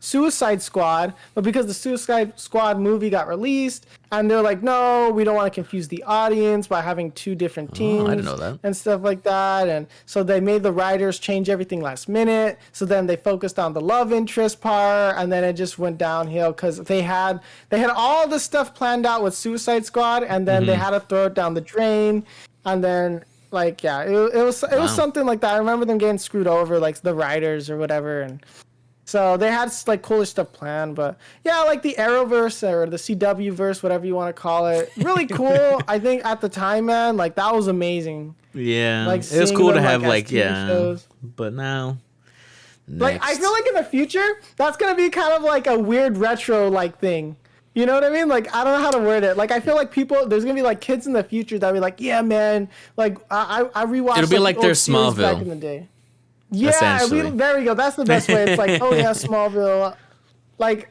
Suicide Squad, but because the Suicide Squad movie got released, and they're like, no, we don't want to confuse the audience by having 2 different teams. I didn't know that. And stuff like that, and so they made the writers change everything last minute. So then they focused on the love interest part, and then it just went downhill because they had all this stuff planned out with Suicide Squad, and then they had to throw it down the drain, and then. Like, yeah, it was something like that. I remember them getting screwed over, like the writers or whatever, and so they had like cooler stuff planned. But yeah, like the Arrowverse or the CW verse, whatever you want to call it, really cool. I think at the time, man, like that was amazing. Yeah, like it was cool to have like shows. But now, like I feel like in the future, that's gonna be kind of like a weird retro like thing. You know what I mean? Like, I don't know how to word it. Like, I feel like there's gonna be like kids in the future that be like, yeah, man. Like, I rewatched. It'll be like the their old series back Smallville. in the day. Yeah, Essentially. there we go. That's the best way. It's like, oh yeah, Smallville. Like,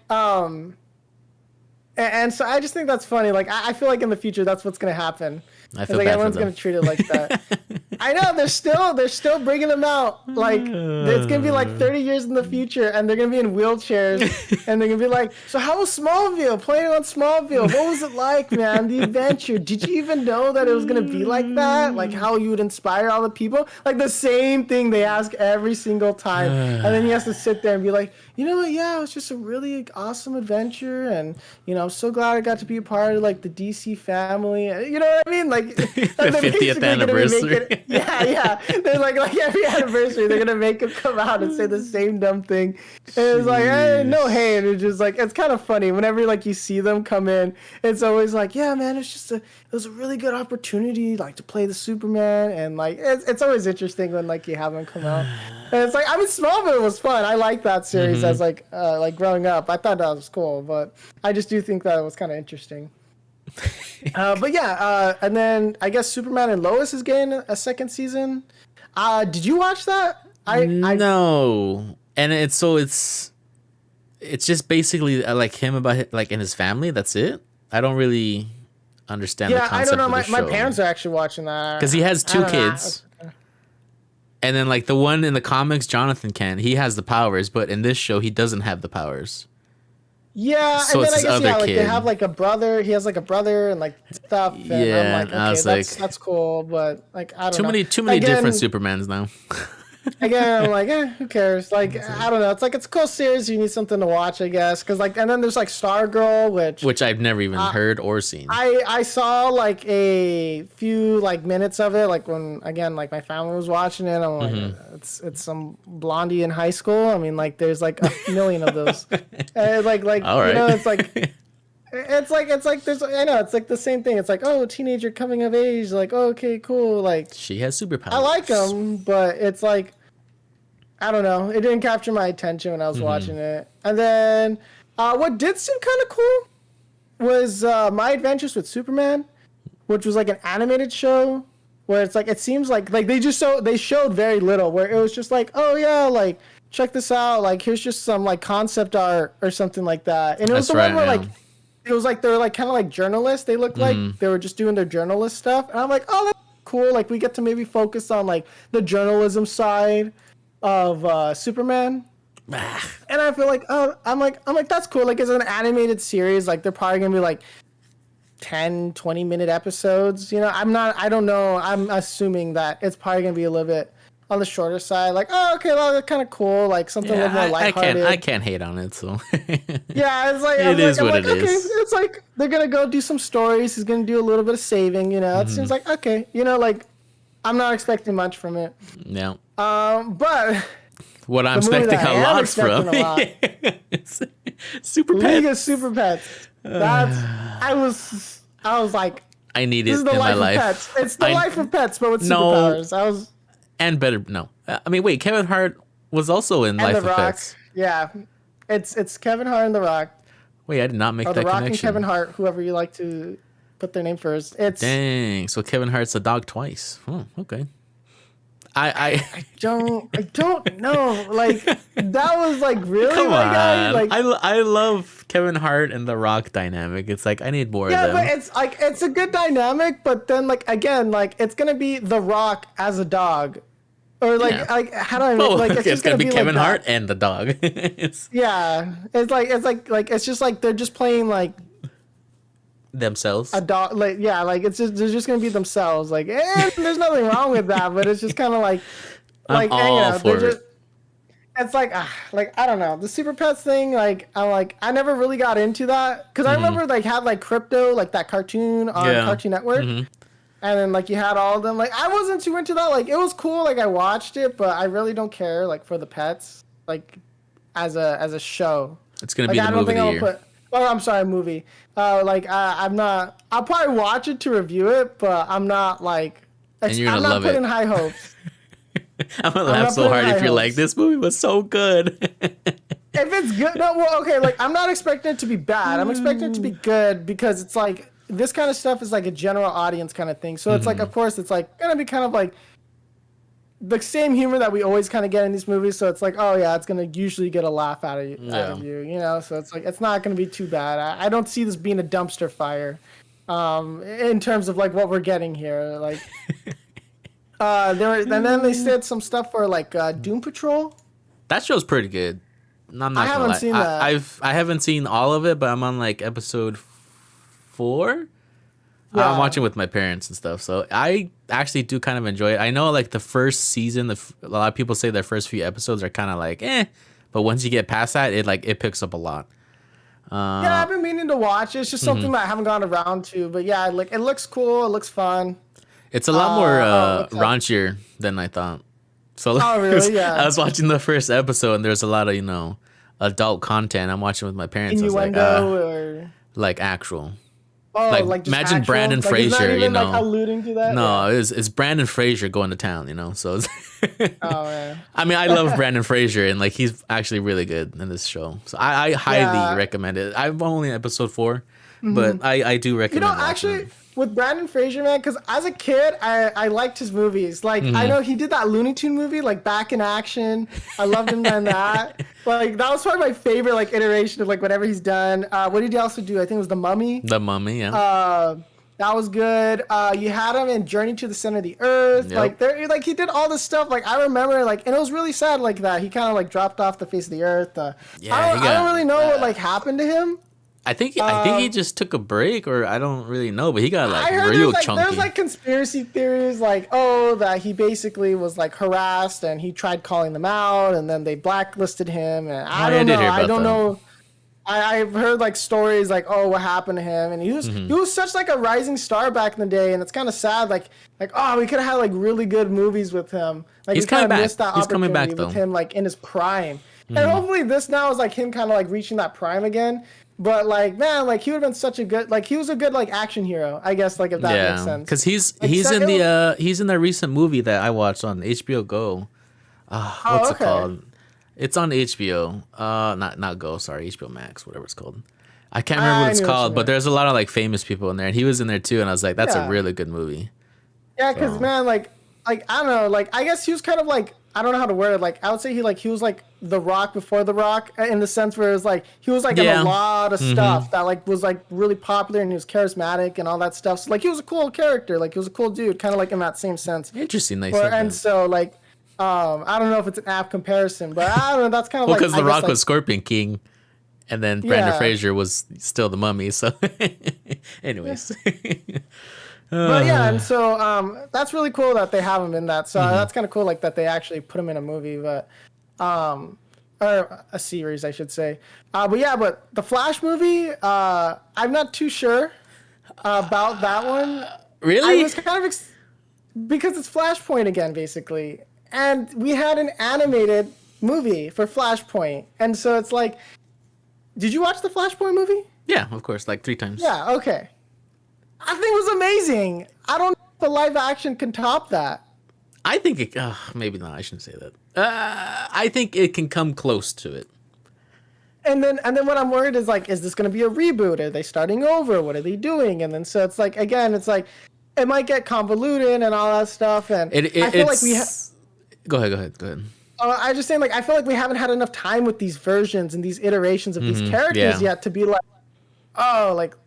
and so I just think that's funny. Like, I feel like in the future that's what's gonna happen. I It's feel like bad everyone's for them. gonna treat it like that. I know they're still bringing them out. Like it's gonna be like 30 years in the future, and they're gonna be in wheelchairs, and they're gonna be like, "So how was Smallville? Playing on Smallville, what was it like, man? The adventure? Did you even know that it was gonna be like that? Like how you would inspire all the people? Like the same thing they ask every single time, and then he has to sit there and be like, you know what? Yeah, it was just a really awesome adventure, and I'm so glad I got to be a part of like the DC family. You know what I mean? Like The 50th anniversary. Yeah. They're like every anniversary, they're gonna make him come out and say the same dumb thing. And it's like, hey, no, hey, and it's just like it's kind of funny whenever like you see them come in. It's always like, yeah, man, it was a really good opportunity, like to play the Superman, and like it's always interesting when like you have them come out. And it's like, I mean, Smallville was fun. I liked that series as like growing up. I thought that was cool, but I just do think that it was kind of interesting. But yeah, and then I guess Superman and Lois is getting a second season. Did you watch that? No, and it's just basically like him about like in his family. That's it. I don't really understand the concept I don't know. of the My show. parents are actually watching that Because he has I two don't know. kids. And then like the one in the comics, Jonathan he has the powers, but in this show he doesn't have the powers. Yeah, So and it's then I his guess other like kid. they have like a brother. He has like a brother and like stuff. And Yeah, I'm like, I okay, was that's cool, but like I don't Too know. many Again, different Supermans now. Again, I'm like, who cares? Like, I don't know. It's like it's a cool series. You need something to watch, I guess. Because like, and then there's like Stargirl, Which I've never even heard or seen. I saw like a few like minutes of it, like when again like my family was watching it. I'm like, it's some blondie in high school. I mean, like there's like a million of those. Like All right. it's like. It's like there's I know it's like the same thing. It's like, oh, teenager coming of age, like, oh, okay, cool. Like She has superpowers. I like them, but it's like I don't know. It didn't capture my attention when I was watching it. And then what did seem kind of cool was My Adventures with Superman, which was like an animated show where it's like it seems like they showed very little, where it was just like, oh yeah, like check this out, like here's just some like concept art or something like that. And it was That's the one where right, like it was like they were like kind of like journalists. They looked like they were just doing their journalist stuff, and I'm like, oh, that's cool. Like we get to maybe focus on like the journalism side of Superman. And I feel like, oh, I'm like that's cool. Like it's an animated series. Like they're probably gonna be like 10-20 minute episodes. I don't know. I'm assuming that it's probably gonna be a little bit on the shorter side. Like, oh, okay, well, that's kind of cool. Like something a little more lighthearted. I can't hate on it. So yeah, it's like It is what it okay, is. it's like they're gonna go do some stories. He's gonna do a little bit of saving. It seems like okay. Like I'm not expecting much from it. no. But What I'm the movie expecting that I a am lot expecting from a lot. Super League Pets. of Super Pets. That's I was like, I need this it is the in my life of life. pets. It's the life of pets, but with No. superpowers. I was And better no. I mean, wait. Kevin Hart was also in and Life The of Rock. Pets. Yeah, it's Kevin Hart and The Rock, Wait, I did not make or that The Rock connection. and Kevin Hart, whoever you like to put their name first. It's Dang. So Kevin Hart's a dog twice. Oh, okay. I don't know. Like that was like really come my guy. on. Like I love Kevin Hart and The Rock dynamic. It's like I need more yeah, of them. but it's like it's a good dynamic. But then like again, like it's gonna be The Rock as a dog, or like Yeah. like how do I Oh, like okay, it's gonna be like Kevin that. Hart and the dog. It's Yeah, it's like it's just like they're just playing like themselves. a dog. Like yeah, like it's just they're just gonna be themselves. Like there's nothing wrong with that, but it's just kind of like I'm all for they're it. just. It's like I don't know, the Super Pets thing. Like I never really got into that because I remember like had like Crypto, like that cartoon on Yeah. Cartoon Network, and then like you had all of them. Like I wasn't too into that. Like it was cool. Like I watched it, but I really don't care like for the pets like as a show. It's gonna Like be I the don't movie think of the I'll year. put. Oh, I'm sorry, movie. Like I'm not. I'll probably watch it to review it, but I'm not like. And you're gonna I'm not love it. putting high hopes. I'm gonna laugh not so putting hard if high you're like, hopes. this movie was so good. If it's good, no, well, okay, like I'm not expecting it to be bad. I'm expecting it to be good because it's like this kind of stuff is like a general audience kind of thing. So it's like, of course, it's like gonna be kind of like the same humor that we always kind of get in these movies. So it's like, oh yeah, it's gonna usually get a laugh out of you, you know. So it's like it's not gonna be too bad. I don't see this being a dumpster fire, in terms of like what we're getting here. Like, and then they said some stuff for like Doom Patrol. That show's pretty good. I'm not I gonna haven't lie. seen that. I haven't seen all of it, but I'm on like episode 4. Yeah. I'm watching with my parents and stuff, so I actually do kind of enjoy it. I know like the first season, a lot of people say their first few episodes are kind of like but once you get past that, it picks up a lot. Yeah, I've been meaning to watch it. It's just something that I haven't gone around to, but yeah, like it looks cool. It looks fun. It's a lot more raunchier than I thought. So oh really? Yeah. I was watching the first episode, and there's a lot of adult content. I'm watching with my parents. Innuendo like actual. Oh, like just imagine actual? Brandon like, he's not Fraser, even, like, alluding to that. No, it's Brandon Fraser going to town, So it's oh man. I mean, I love Brandon Fraser, and like he's actually really good in this show. So I highly recommend it. I'm only in episode 4, but I do recommend. Actually, with Brandon Fraser, man, because as a kid, I liked his movies. Like I know he did that Looney Tune movie, like Back in Action. I loved him in that. Like that was probably my favorite like iteration of like whatever he's done. What did he also do? I think it was The Mummy. The Mummy, yeah. That was good. You had him in Journey to the Center of the Earth. Yep. Like he did all this stuff. Like I remember, like, and it was really sad, like that he kind of like dropped off the face of the earth. I don't really know what like happened to him. I think he just took a break, or I don't really know, but he got like I heard real chunky. There's like conspiracy theories, like that he basically was like harassed and he tried calling them out, and then they blacklisted him. And I don't know. I've heard like stories like, oh, what happened to him, and he was such like a rising star back in the day, and it's kind of sad. Like oh, we could have had like really good movies with him. Like he's we kind of missed that He's opportunity coming back, with him like in his prime, and hopefully this now is like him kind of like reaching that prime again. But like, man, like he would have been such a good, like he was a good like action hero, I guess, like if that makes sense. Because he's in the recent movie that I watched on HBO Go. What's it called? It's on HBO. Not Go, sorry, HBO Max, whatever it's called. I can't remember what it's called, but there's a lot of like famous people in there, and he was in there too, and I was like, that's a really good movie. Yeah, because man, like I don't know, like I guess he was kind of like, I don't know how to word it. Like I would say he was like The Rock before The Rock, in the sense where it was like he was like in a lot of stuff that like was like really popular, and he was charismatic and all that stuff. So like he was a cool character, like he was a cool dude, kind of like in that same sense. Interesting, nice. And so like I don't know if it's an apt comparison, but I don't know. That's kind of because The Rock was Scorpion King, and then Brandon Fraser was still the Mummy. So, anyways. But yeah, and so that's really cool that they have him in that. So that's kind of cool, like that they actually put him in a movie, but or a series, I should say. But the Flash movie, I'm not too sure about that one. Really? I was kind of because it's Flashpoint again, basically, and we had an animated movie for Flashpoint, and so it's like, did you watch the Flashpoint movie? Yeah, of course, like 3 times. Yeah. Okay. I think it was amazing. I don't know if the live action can top that. I think it. Maybe not. I shouldn't say that. I think it can come close to it. And then what I'm worried is like, is this going to be a reboot? Are they starting over? What are they doing? And then so it's like, again, it's like it might get convoluted and all that stuff. And I feel like we. Go ahead. I just saying, like, I feel like we haven't had enough time with these versions and these iterations of these characters yet to be like, oh, like.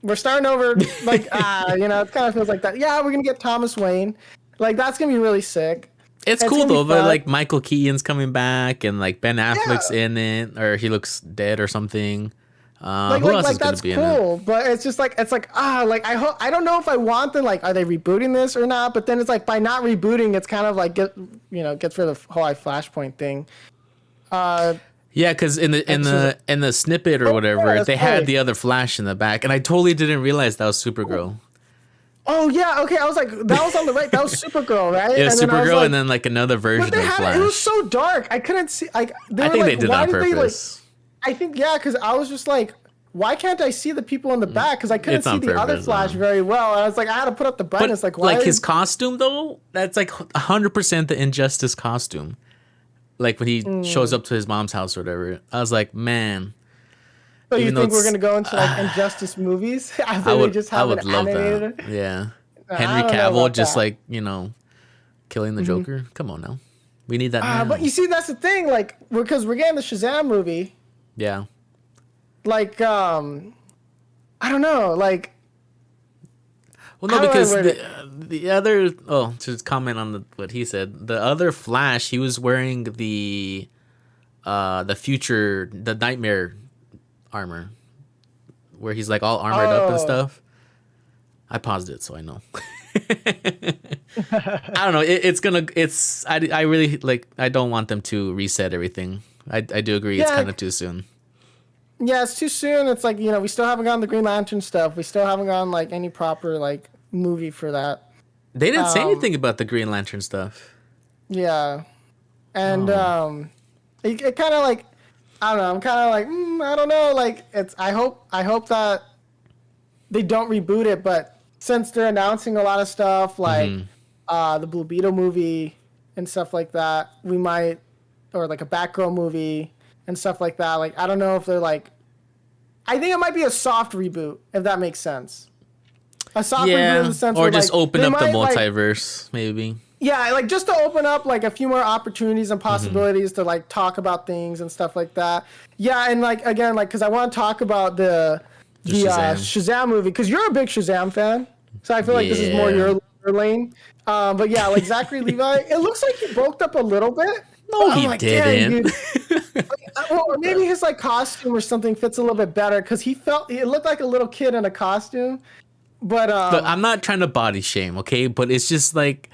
We're starting over, like, it kind of feels like that. Yeah, we're going to get Thomas Wayne. Like, that's going to be really sick. It's cool, though, but, like, Michael Keaton's coming back, and, like, Ben Affleck's in it, or he looks dead or something. Who else is going to be in it? That's cool, but it's just, like, I don't know if I want them, like, are they rebooting this or not? But then it's, like, by not rebooting, it's kind of, like, gets rid of the whole Flashpoint thing. Yeah, because in the snippet or whatever, they had the other Flash in the back, and I totally didn't realize that was Supergirl. Oh yeah, okay. I was like, that was on the right. That was Supergirl, right? Yeah, Supergirl, and then like another version of Flash. It was so dark. I couldn't see. Like, I think they did that on purpose. I think because I was just like, why can't I see the people in the back? Because I couldn't see the other Flash very well. I was like, I had to put up the brightness. Like, why? Like his costume though, that's like 100% the Injustice costume. Like when he shows up to his mom's house or whatever. I was like, man. So you Even though think we're it's, gonna go into like Injustice movies I after they would, just I have an would love that. animated? Yeah, I Henry don't know Cavill about just that. like killing the Joker. Come on now, we need that But now. you see, that's the thing. Like, because we're getting the Shazam movie. Yeah. Like, I don't know. Like, Well, no, how do I because word it? the other to just comment on what he said. The other Flash, he was wearing the Nightmare armor, where he's like all armored up and Oh, stuff. I paused it so I know. I don't know. I really like. I don't want them to reset everything. I do agree. It's yeah, kind of too soon. yeah. It's too soon. It's like we still haven't gotten the Green Lantern stuff. We still haven't gotten like any proper like movie for that. They didn't say Um, anything about the Green Lantern stuff. yeah, and Oh, it kind of like I don't know. I'm kind of like I don't know. Like it's. I hope that they don't reboot it, but since they're announcing a lot of stuff like the Blue Beetle movie and stuff like that, we might, or like a Batgirl movie and stuff like that. Like I don't know if they're like, I think it might be a soft reboot if that makes sense. A soft reboot in yeah. the sense Or where just like open they up the might like multiverse, maybe. yeah, like just to open up like a few more opportunities and possibilities to like talk about things and stuff like that. Yeah, and like again, like because I want to talk about The the Shazam. Shazam movie because you're a big Shazam fan, so I feel like this is more Yeah. your lane. But yeah, like Zachary Levi, it looks like he bulked up a little bit, but No, I'm he like, dang, didn't. dude. Well, or maybe his like costume or something fits a little bit better because it looked like a little kid in a costume. But Look, I'm not trying to body shame, okay? But it's just like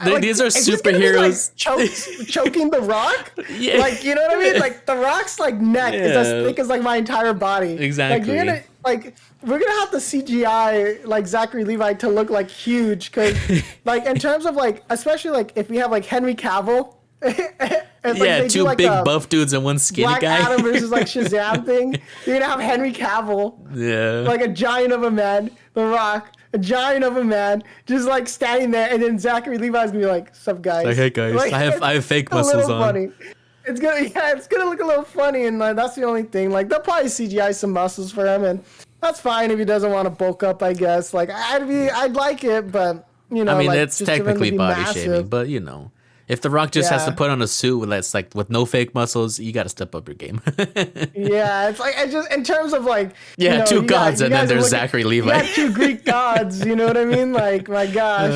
like, these are is this gonna be like superheroes. choking the Rock? Yeah. Like, you know what I mean? Like the Rock's like neck is as Yeah. thick as like my entire body. Like Exactly. we're gonna have to CGI like Zachary Levi to look like huge because like in terms of like especially like if we have like Henry Cavill. It's like Yeah, they do two like big a buff dudes and one skinny Black guy. Adam versus like Shazam thing. You're gonna have Henry Cavill, Yeah. like a giant of a man, The Rock, a giant of a man, just like standing there, and then Zachary Levi's gonna be like, "Sup, guys?" Like, hey guys, Like, I have fake it's a muscles little on. funny. It's gonna look a little funny, and that's the only thing. Like they'll probably CGI some muscles for him, and that's fine if he doesn't want to bulk up. I guess. Like I'd like it, but I mean, like it's just for him to technically be body massive. shaming, but if The Rock just has to Yeah. put on a suit that's like with no fake muscles, you got to step up your game. Yeah, it's like I just in terms of like Yeah, two gods, you and then guys are there's looking- Zachary You Levi. got two Greek gods, you know what I mean? Like my gosh,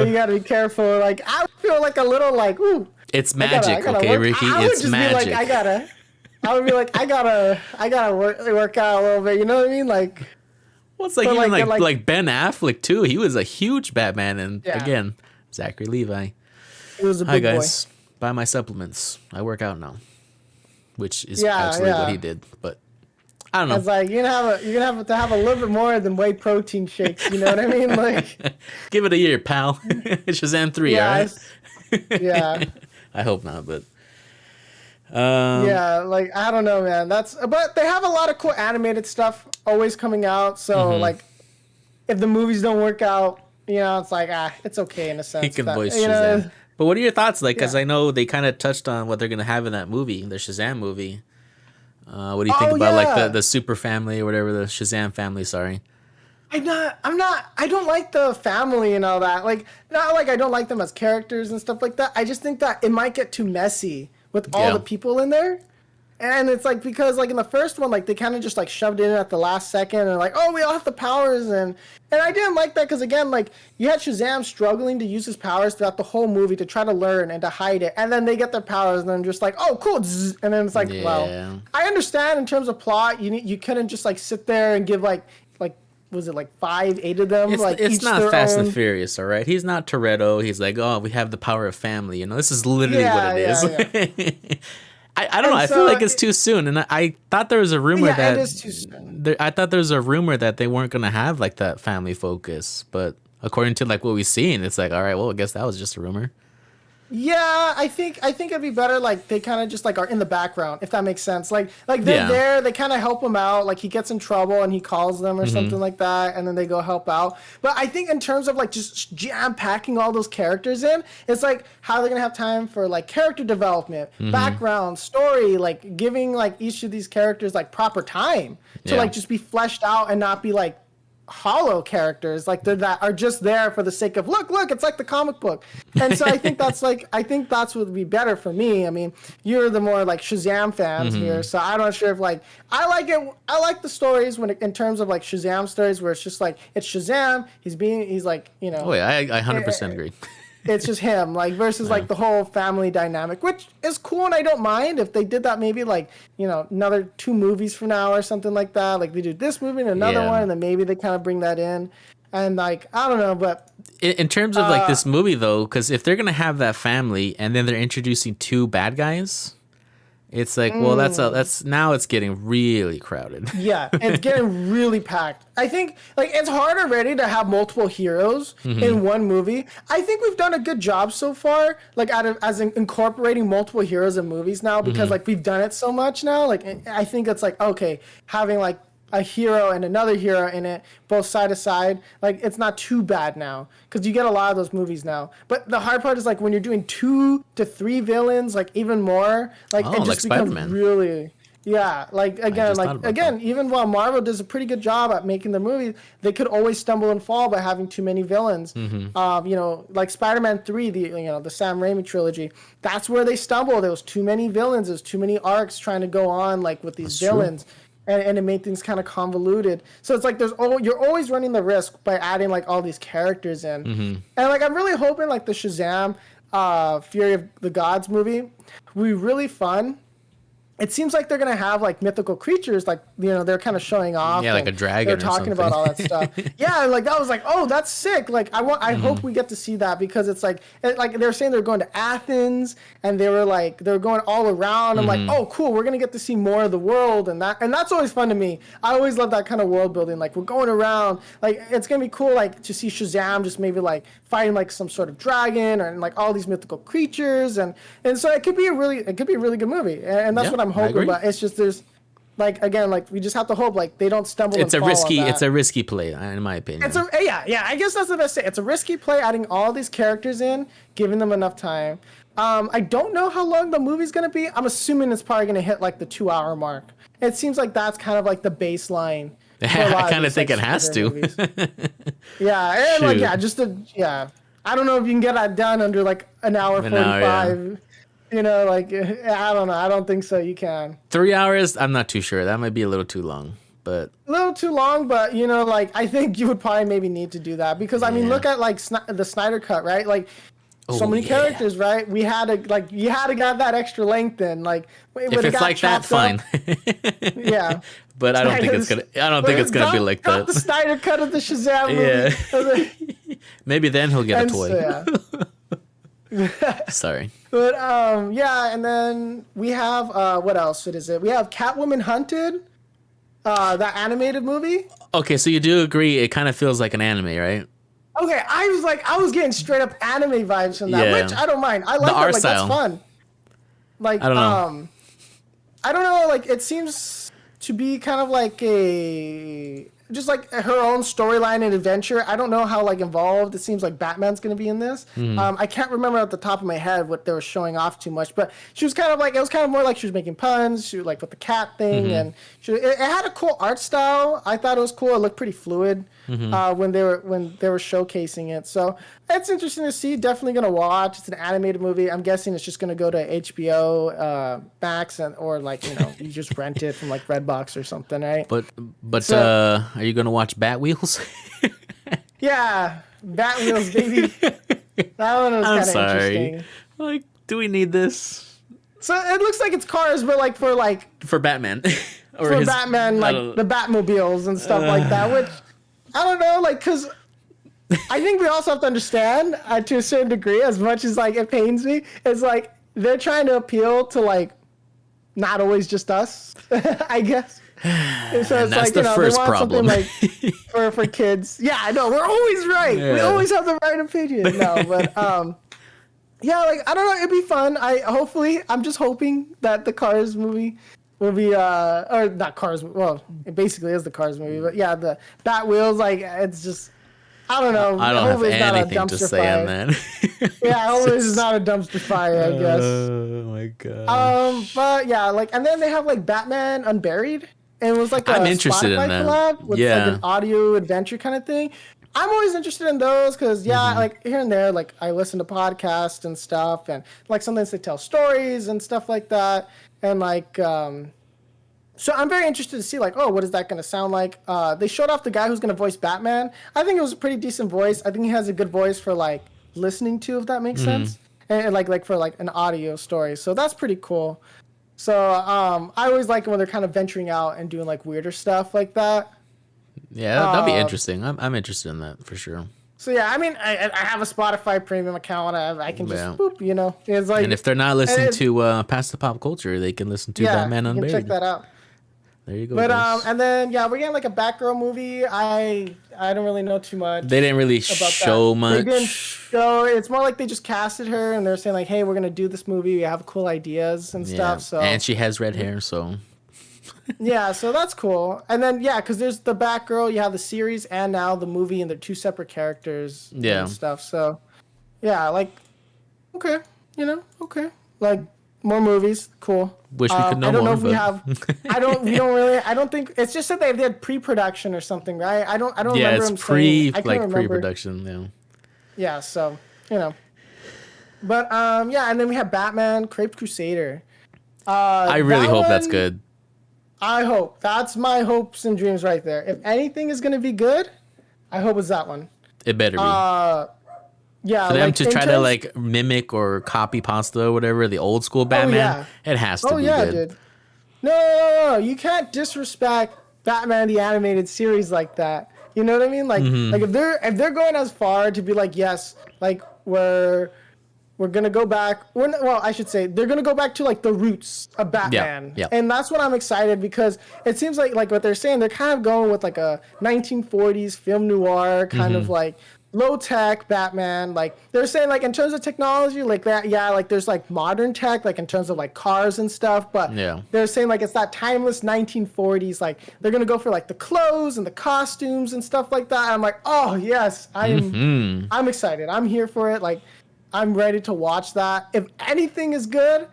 you got to be careful. Like I would feel like a little like ooh, It's I gotta magic, okay, work. Ricky? I would It's just magic. be like I would be like I gotta work out a little bit. You know what I mean? Like Well, it's like but even like- like Ben Affleck too. He was a huge Batman, and Yeah. again, Zachary Levi. it was a Hi big guys, buy my supplements. I work out now, which is Yeah, absolutely what yeah. he did. But I don't boy. know. It's like you're gonna have to have a little bit more than whey protein shakes. You know what I mean? Like Give it a year, pal. Shazam 3, yeah, all right? yeah. I hope not, but Yeah, like I don't know, man. But they have a lot of cool animated stuff always coming out. So Mm-hmm. like, if the movies don't work out, it's like it's okay in a sense. he can that, voice you Shazam. know, But what are your thoughts? Like, because Yeah. I know they kind of touched on what they're gonna have in that movie, the Shazam movie. What do you think Oh, about like yeah. the super family or whatever, the Shazam family? Sorry. I don't like the family and all that. Like, not like I don't like them as characters and stuff like that. I just think that it might get too messy with all Yeah. the people in there. And it's like because like in the first one, like they kind of just like shoved it in at the last second and like, oh, we all have the powers and I didn't like that because again, like you had Shazam struggling to use his powers throughout the whole movie to try to learn and to hide it, and then they get their powers and then just like, oh, cool, zzz, and then it's like, Yeah. well, I understand in terms of plot, you couldn't just like sit there and give like was it like 5, 8 of them? It's, like it's each not their Fast own... and Furious, all right? He's not Toretto. He's like, oh, we have the power of family. This is literally Yeah, what it is. yeah, I don't know. And I so feel like it's too soon. And I thought there was a rumor Yeah, that it is too soon. I thought there was a rumor that they weren't going to have like that family focus. But according to like what we've seen, it's like, all right, well, I guess that was just a rumor. Yeah, I think it'd be better like they kind of just like are in the background, if that makes sense. Like they're Yeah. there, they kind of help him out. Like he gets in trouble and he calls them or something like that, and then they go help out. But I think in terms of like just jam packing all those characters in, it's like how they're gonna have time for like character development, background, story, like giving like each of these characters like proper time to Yeah. like just be fleshed out and not be like hollow characters like they're that are just there for the sake of look it's like the comic book. And so I think that's what would be better for me. I mean, you're the more like Shazam fans here, so I'm not sure if like I like the stories when in terms of like Shazam stories where it's just like it's Shazam, he's like, you know, Oh yeah, I 100% agree. it's just him, like versus like the whole family dynamic, which is cool, and I don't mind if they did that maybe like, you know, another 2 movies from now or something like that. Like they do this movie and another one, and then maybe they kind of bring that in, and like I don't know, but In terms of like this movie though, because if they're gonna have that family and then they're introducing 2 bad guys, it's like, well, that's now it's getting really crowded. yeah, it's getting really packed. I think like it's hard already to have multiple heroes in one movie. I think we've done a good job so far, like incorporating multiple heroes in movies now, because like we've done it so much now. Like I think it's like okay, having like a hero and another hero in it, both side to side, like it's not too bad now, because you get a lot of those movies now. But the hard part is like when you're doing 2 to 3 villains, like even more, like Oh, it like just becomes Spider-Man. really. Yeah, like just thought about that. even while Marvel does a pretty good job at making the movies, they could always stumble and fall by having too many villains. You know, like Spider-Man 3, the Sam Raimi trilogy, that's where they stumbled. There was too many villains, there's too many arcs trying to go on like with these villains. And it made things kind of convoluted. So it's like you're always running the risk by adding like all these characters in. And like I'm really hoping like the Shazam Fury of the Gods movie will be really fun. It seems like they're gonna have like mythical creatures, like, you know, they're kind of showing off. Yeah, like a dragon They're or talking something. about all that stuff. Yeah, like that was like, oh, that's sick. Like I hope we get to see that, because it's like they're saying they're going to Athens, and they're going all around. I'm like, oh, cool, we're gonna get to see more of the world, and that's always fun to me. I always love that kind of world building. Like we're going around, like it's gonna be cool, like to see Shazam just maybe like fighting like some sort of dragon, or like all these mythical creatures, and so it could be a really good movie, and that's Yeah, what I'm I hoping. agree. But it's just there's like again, like we just have to hope like they don't stumble. It's and a fall risky on that. it's a risky play, in my opinion. Yeah. I guess that's the best thing. It's a risky play, adding all these characters in, giving them enough time. I don't know how long the movie's gonna be. I'm assuming it's probably gonna hit like the 2-hour mark. It seems like that's kind of like the baseline. I kind of think it has to. Yeah, and like Shoot. I don't know if you can get that done under like an hour 45. You know, like I don't know. I don't think so. You can. 3 hours, I'm not too sure. That might be a little too long, but A little too long, but you know, like I think you would probably maybe need to do that, because I mean, Yeah. look at like the Snyder cut, right? Like so many characters, right? We had to like you had to get that extra length in, like when if it it's got like that, chopped up. fine. Yeah. But I don't think it's gonna be like Cut the that. Snyder cut of the Shazam movie. Yeah. Maybe then he'll get a And toy. so, yeah. Sorry. But yeah, and then we have what else? What is it? We have Catwoman Hunted, that animated movie. Okay, so you do agree it kind of feels like an anime, right? Okay, I was getting straight up anime vibes from that, Yeah. which I don't mind. I like The that. art Like style. that's fun. Like I don't know. I don't know. Like it seems to be kind of like just like her own storyline and adventure. I don't know how like involved. It seems like Batman's going to be in this. I can't remember at the top of my head what they were showing off too much, but she was kind of like, it was kind of more like she was making puns. She like with the cat thing, and it had a cool art style. I thought it was cool. It looked pretty fluid when they were showcasing it. So it's interesting to see. Definitely going to watch. It's an animated movie. I'm guessing it's just going to go to HBO Max, or like, you know, you just rent it from like Redbox or something, right? But So- are you gonna watch Bat Wheels? Yeah, Bat Wheels, baby. That one was I'm kind of sorry. interesting. Like, do we need this So it looks like it's cars, but like for Batman? Or for his- Batman, I like don't- the Batmobiles and stuff like that. Which I don't know, like, because I think we also have to understand to a certain degree, as much as like it pains me, it's like they're trying to appeal to like not always just us, I guess. And so it's that's like, the you know, first they want problem. something like for kids. Yeah, I know, we're always right. We Yeah. always have the right opinion. No, but Yeah, like I don't know, it'd be fun. I'm just hoping that the Cars movie will be or not Cars. Well, it basically is the Cars movie, but yeah, the Bat Wheels. Like it's just I don't know. I don't have Hopefully it's not a anything to dumpster say on fire. that. Yeah, It's hopefully it's just, not a dumpster fire. I guess. oh my gosh. But yeah, like, and then they have like Batman Unburied, and it was like a I'm interested in Spotify that. collab with like Yeah. an audio adventure kind of thing. I'm always interested in those because yeah, like here and there, like I listen to podcasts and stuff, and like sometimes they tell stories and stuff like that, and like so I'm very interested to see like, oh, what is that going to sound like? They showed off the guy who's going to voice Batman. I think it was a pretty decent voice. I think he has a good voice for like listening to, if that makes sense, and like for like an audio story. So that's pretty cool. So I always like when they're kind of venturing out and doing like weirder stuff like that. Yeah, that'd be interesting. I'm interested in that for sure. So yeah, I mean, I have a Spotify premium account. I can just Yeah. boop, you know. It's like, And if they're not listening it's- to Past the Pop Culture, they can listen to yeah, Batman you can Unburied. check that out. There you go. But guys. and then yeah, we're getting like a Batgirl movie. I don't really know too much. They didn't really about show that. much. They didn't show. It's more like they just casted her and they're saying like, hey, we're gonna do this movie. We have cool ideas and Yeah. stuff. So And she has red hair, so yeah, so that's cool. And then yeah, because there's the Batgirl, you have the series and now the movie, and they're two separate characters Yeah. and stuff. So yeah, like okay, you know, okay, like more movies, cool. Wish we could know I don't more, know if we but- have. We don't really. I don't think it's just that they did pre-production or something, right? I don't yeah, remember it's them saying. I couldn't like remember. pre-production. Yeah. Yeah, so you know. But yeah, and then we have Batman, Creped Crusader. I really hope that's one, good. I hope. That's my hopes and dreams right there. If anything is gonna be good, I hope it's that one. It better be. Yeah, For them like, to in try to terms- like mimic or copy pasta or whatever, the old school Batman, yeah. it has to Oh be yeah, good. dude. No, you can't disrespect Batman the animated series like that. You know what I mean? Like, Mm-hmm. like if they're going as far to be like, yes, like we're gonna go back. Well, I should say they're gonna go back to like the roots of Batman. yeah. And that's what I'm excited because it seems like what they're saying, they're kind of going with like a 1940s film noir kind of Mm-hmm. like low tech Batman. Like they're saying like in terms of technology, like that, yeah, like there's like modern tech, like in terms of like cars and stuff, but Yeah. they're saying like it's that timeless 1940s. Like they're gonna go for like the clothes and the costumes and stuff like that. And I'm like, oh yes, I'm excited. I'm here for it. Like I'm ready to watch that. If anything is good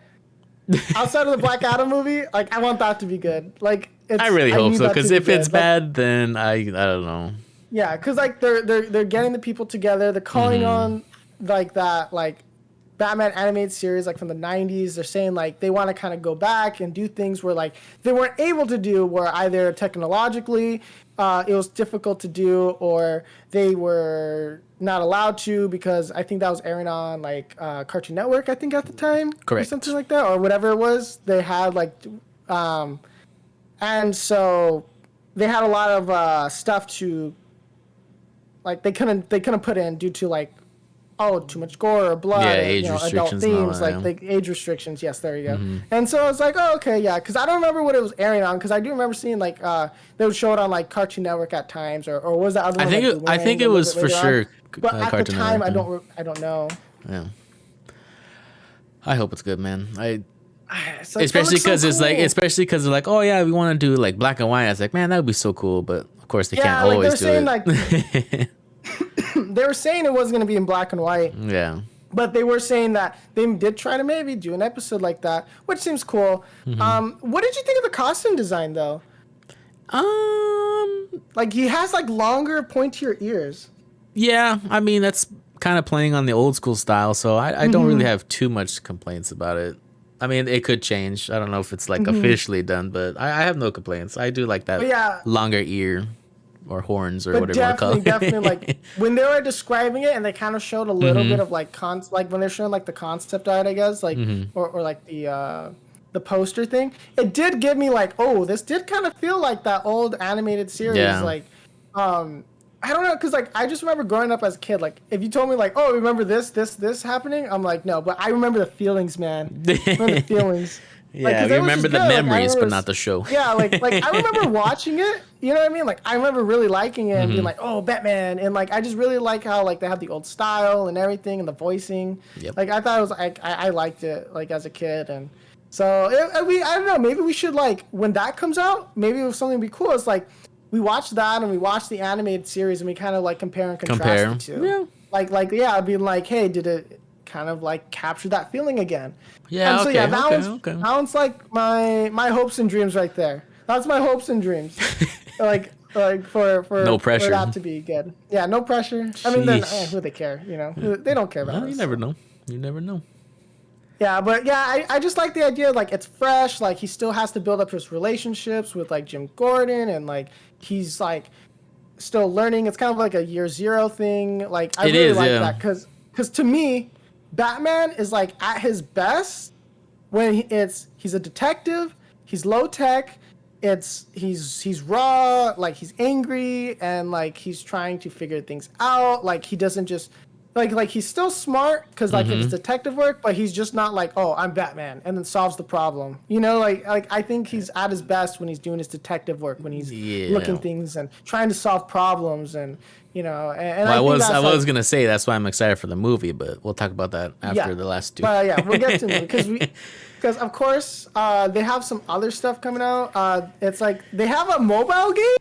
outside of the Black Adam movie, like I want that to be good. Like I really hope need so, that to because be if it's good. Like, bad, then I don't know. yeah, because like they're getting the people together. They're calling on like that like Batman animated series like from the 90s. They're saying like they want to kind of go back and do things where like they weren't able to do, where either technologically it was difficult to do, or they were not allowed to because I think that was airing on like Cartoon Network, I think at the time, or Correct. something like that, or whatever it was. They had like and so they had a lot of stuff to like they couldn't put in due to like too much gore or blood, Yeah, or, age adult restrictions and all themes, that, like the age restrictions. Yes, there you go. And so it's like, oh, okay, yeah, because I don't remember what it was airing on, because I do remember seeing like they would show it on like Cartoon Network at times, or was that other I one? think like, I think it was for sure. But at the Cartoon time, Network, I don't know. yeah. I hope it's good, man. It's like, Especially it looks so because cool. they're like, oh yeah, we want to do like black and white. I was like, man, that would be so cool, but of course they Yeah, can't like, always do they're it. saying, like- They were saying it wasn't going to be in black and white. yeah, But they were saying that they did try to maybe do an episode like that, which seems cool. What did you think of the costume design, though? Like, he has, like, longer, pointier ears. yeah. I mean, that's kind of playing on the old school style, so I don't Mm-hmm. really have too much complaints about it. I mean, it could change. I don't know if it's like officially done, but I have no complaints. I do like that Mm-hmm. But yeah. longer ear or horns or But whatever you want to call definitely, it. definitely, like, when they were describing it and they kind of showed a little bit of, like, like, when they're showing, like, the concept art, I guess, like, or like, the poster thing, it did give me, like, oh, this did kind of feel like that old animated series, Yeah. like, I don't know, because, like, I just remember growing up as a kid, like, if you told me, like, oh, remember this happening? I'm like, no, but I remember the feelings, man. I remember the feelings. Yeah, you remember the memories, but not the show. Yeah, like I remember watching it. You know what I mean? Like I remember really liking it and being like, "Oh, Batman!" And like I just really like how like they have the old style and everything and the voicing. Yep. Like I thought it was like I liked it like as a kid, and so I don't know. Maybe we should like when that comes out. Maybe if something would be cool. It's like we watch that and we watch the animated series and we kind of like compare and contrast the two. Yeah. Like yeah, I'd be like, hey, did it kind of like capture that feeling again? Yeah. And so Okay. yeah, Okay. that one's like my hopes and dreams right there. That's my hopes and dreams. like for No pressure. for that to be good. Yeah, no pressure. I mean, then Sheesh. who they care? You know, they don't care about Well, us. you never know. You never know. Yeah, but yeah, I just like the idea like it's fresh. Like he still has to build up his relationships with like Jim Gordon, and like he's like still learning. It's kind of like a year zero thing. Like I really like that because to me, Batman is like at his best when he's a detective. He's low tech. He's raw. Like he's angry and like he's trying to figure things out. Like he doesn't just like he's still smart because like it's detective work, but he's just not like, oh, I'm Batman and then solves the problem. You know, like I think he's at his best when he's doing his detective work, when he's looking things and trying to solve problems, and you know. And well, I was gonna say that's why I'm excited for the movie, but we'll talk about that after the last two. But yeah, we'll get to it because of course they have some other stuff coming out. It's like they have a mobile game.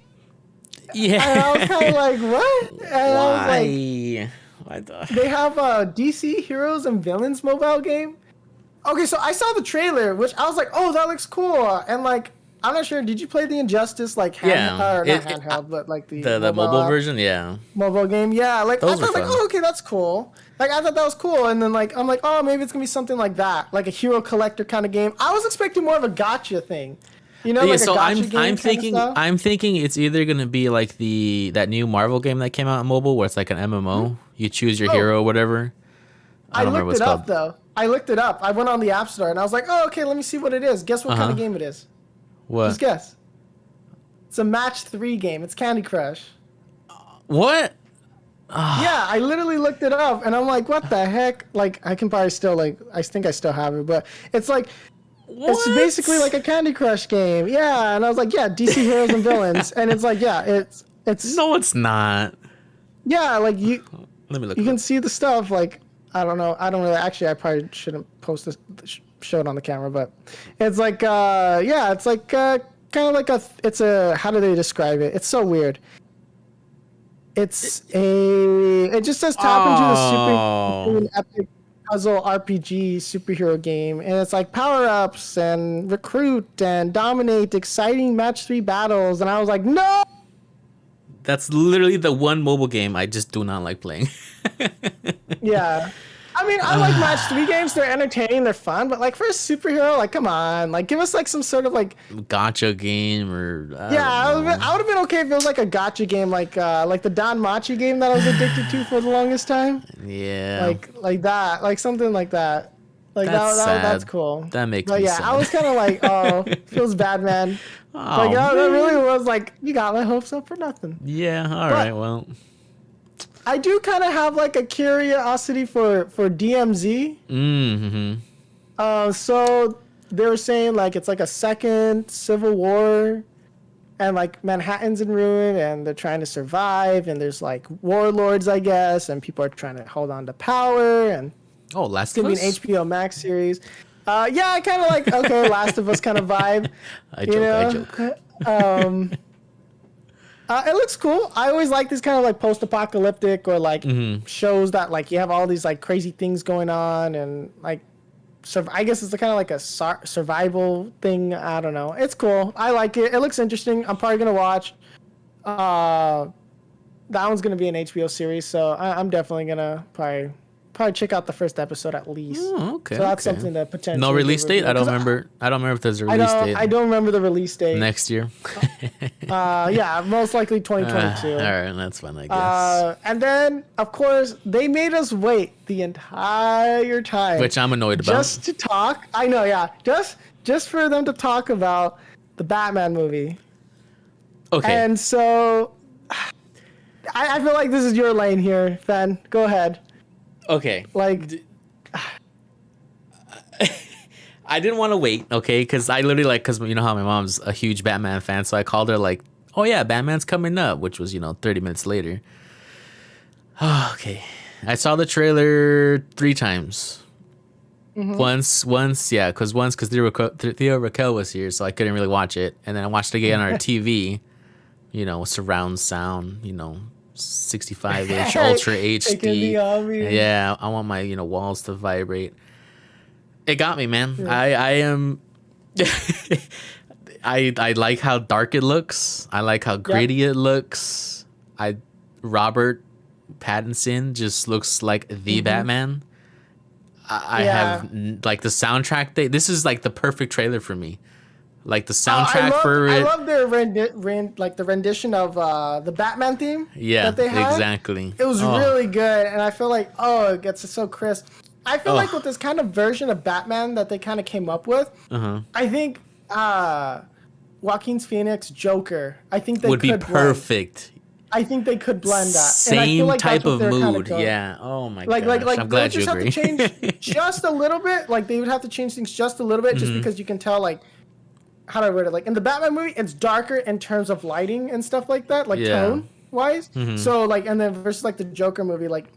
Yeah. And I was kind of like, what? And why? They have a DC Heroes and Villains mobile game. Okay, so I saw the trailer, which I was like, oh, that looks cool. And like, I'm not sure. Did you play the Injustice not handheld, but like the mobile version? Yeah. Mobile game, yeah. Like Those I thought, were like, fun. oh, okay, that's cool. Like I thought that was cool, and then like I'm like, oh, maybe it's gonna be something like that, like a hero collector kind of game. I was expecting more of a gotcha thing. You know, like so a gotcha game I'm thinking it's either gonna be like that new Marvel game that came out on mobile where it's like an MMO. You choose your hero or whatever. I looked it up though. I looked it up. I went on the App Store and I was like, oh, okay, let me see what it is. Guess what kind of game it is? What? Just guess. It's a match 3 game. It's Candy Crush. What? Yeah, I literally looked it up and I'm like, what the heck? Like, I can probably still I think I still have it, but it's like. What? It's basically like a Candy Crush game. Yeah, and I was like, yeah, DC Heroes and Villains, and it's like, yeah, it's. No, it's not. Yeah, like you. Let me look. You can see the stuff. Like I don't know. I don't really. Actually, I probably shouldn't post this, show it on the camera, but it's like, yeah, it's like kind of like it's a. How do they describe it? It's so weird. It just says tap into the super epic puzzle RPG superhero game, and it's like power-ups and recruit and dominate exciting match 3 battles, and I was like, no. That's literally the one mobile game I just do not like playing. Yeah, I mean, I like match 3 games. They're entertaining, they're fun, but like for a superhero, like come on, like give us like some sort of like gotcha game or I would have been okay if it was like a gotcha game, like the Don Machi game that I was addicted to for the longest time. Yeah, like that, like something like that. Like that's cool. That makes me sad. I was kind of like, oh, feels bad, man. Oh, like that really was like, you got my hopes up for nothing. Yeah, all right, well. I do kind of have like a curiosity for DMZ. Mm-hmm. So they were saying like it's like a second civil war, and like Manhattan's in ruin, and they're trying to survive, and there's like warlords, I guess, and people are trying to hold on to power, and Last of Us? It's gonna be an HBO Max series. Yeah, I kind of like Last of Us kind of vibe. I joke. It looks cool. I always like these kind of like post-apocalyptic or like shows that like you have all these like crazy things going on, and like I guess it's kind of like a survival thing. I don't know. It's cool. I like it. It looks interesting. I'm probably gonna watch. That one's gonna be an HBO series, so I'm definitely gonna probably check out the first episode at least. Oh, okay. So that's something that potentially. No release date? I don't remember. I don't remember if there's a release date. I don't remember the release date. Next year. Yeah, most likely 2022. All right, that's fine, I guess. And then, of course, they made us wait the entire time. Which I'm annoyed about. Just to talk. I know, yeah. Just for them to talk about the Batman movie. Okay. And so, I feel like this is your lane here, Fen. Go ahead. Okay. Like, I didn't want to wait, okay, because I literally because you know how my mom's a huge Batman fan, so I called her like, oh yeah, Batman's coming up, which was 30 minutes later. Oh, okay, I saw the trailer 3 times. Once, yeah, because Theo Raquel was here, so I couldn't really watch it, and then I watched it again on our TV, surround sound, 65-inch Ultra HD. Yeah, I want my walls to vibrate. It got me, man. Yeah. I am. I like how dark it looks. I like how gritty it looks. Robert Pattinson just looks like the Batman. I have like the soundtrack. This is like the perfect trailer for me. Like the soundtrack for it. I love their the rendition of the Batman theme. Yeah, that they had. Exactly. It was really good, and I feel like it gets so crisp. I feel like with this kind of version of Batman that they kind of came up with, I think Joaquin Phoenix Joker. I think they would be perfect. I think they could blend that. Same and I feel like type of mood. Yeah. Oh my god. Like I'm glad you agree. Have to change just a little bit. Like they would have to change things just a little bit, just because you can tell like how do I word it? Like in the Batman movie, it's darker in terms of lighting and stuff like that, like tone wise. So like, and then versus like the Joker movie, like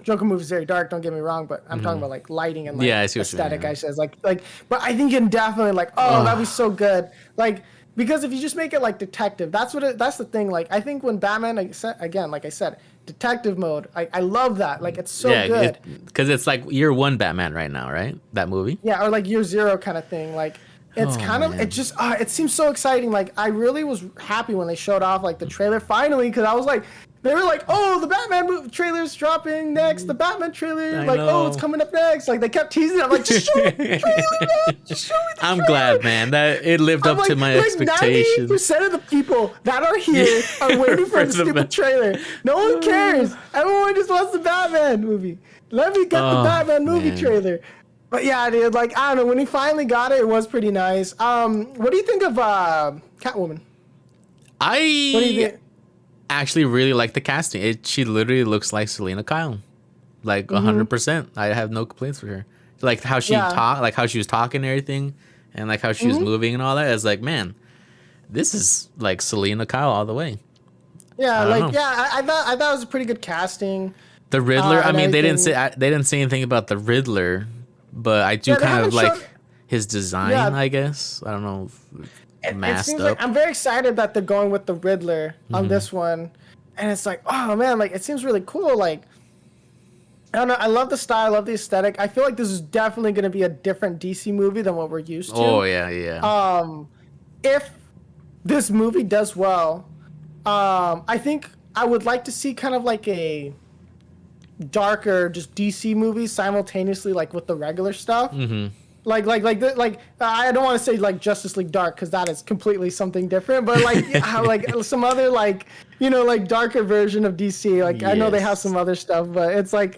Joker movie is very dark. Don't get me wrong, but I'm talking about like lighting and like aesthetic. I says like, but I think you can definitely like, that'd be so good. Like. Because if you just make it like detective, that's the thing. Like I think when Batman, again, like I said, detective mode, I love that. Like it's so good. Because it's like year 1 Batman right now, right? That movie. Yeah, or like year 0 kind of thing. Like it's it just it seems so exciting. Like I really was happy when they showed off like the trailer finally, because I was like. They were like, the Batman movie trailer's dropping next. The Batman trailer, it's coming up next. Like, they kept teasing it. I'm like, just show me the trailer, man. Just show me the trailer. I'm glad, man, that it lived up to my expectations. 90% of the people that are here are waiting for the stupid trailer. No one cares. Everyone just wants the Batman movie. Let me get the Batman movie trailer. But yeah, dude, like, I don't know. When he finally got it was pretty nice. What do you think of Catwoman? What do you think? Actually really like the casting. She literally looks like Selena Kyle, like 100%. I have no complaints for her. Like how she talked, like how she was talking and everything, and like how she was moving and all that. It's like, man, this is like Selena Kyle all the way. Yeah, I thought it was a pretty good casting. The Riddler. I mean, they didn't say anything about the Riddler, but I do kind of like his design. I guess I don't know. It seems like I'm very excited that they're going with the Riddler on this one, and it's like, oh man, like it seems really cool. Like I don't know, I love the style, I love the aesthetic. I feel like this is definitely going to be a different DC movie than what we're used to. Oh yeah. If this movie does well, I think I would like to see kind of like a darker, just DC movie simultaneously, like with the regular stuff. Like I don't want to say like Justice League Dark, because that is completely something different, but like like some other like like darker version of DC. Like I know they have some other stuff, but it's like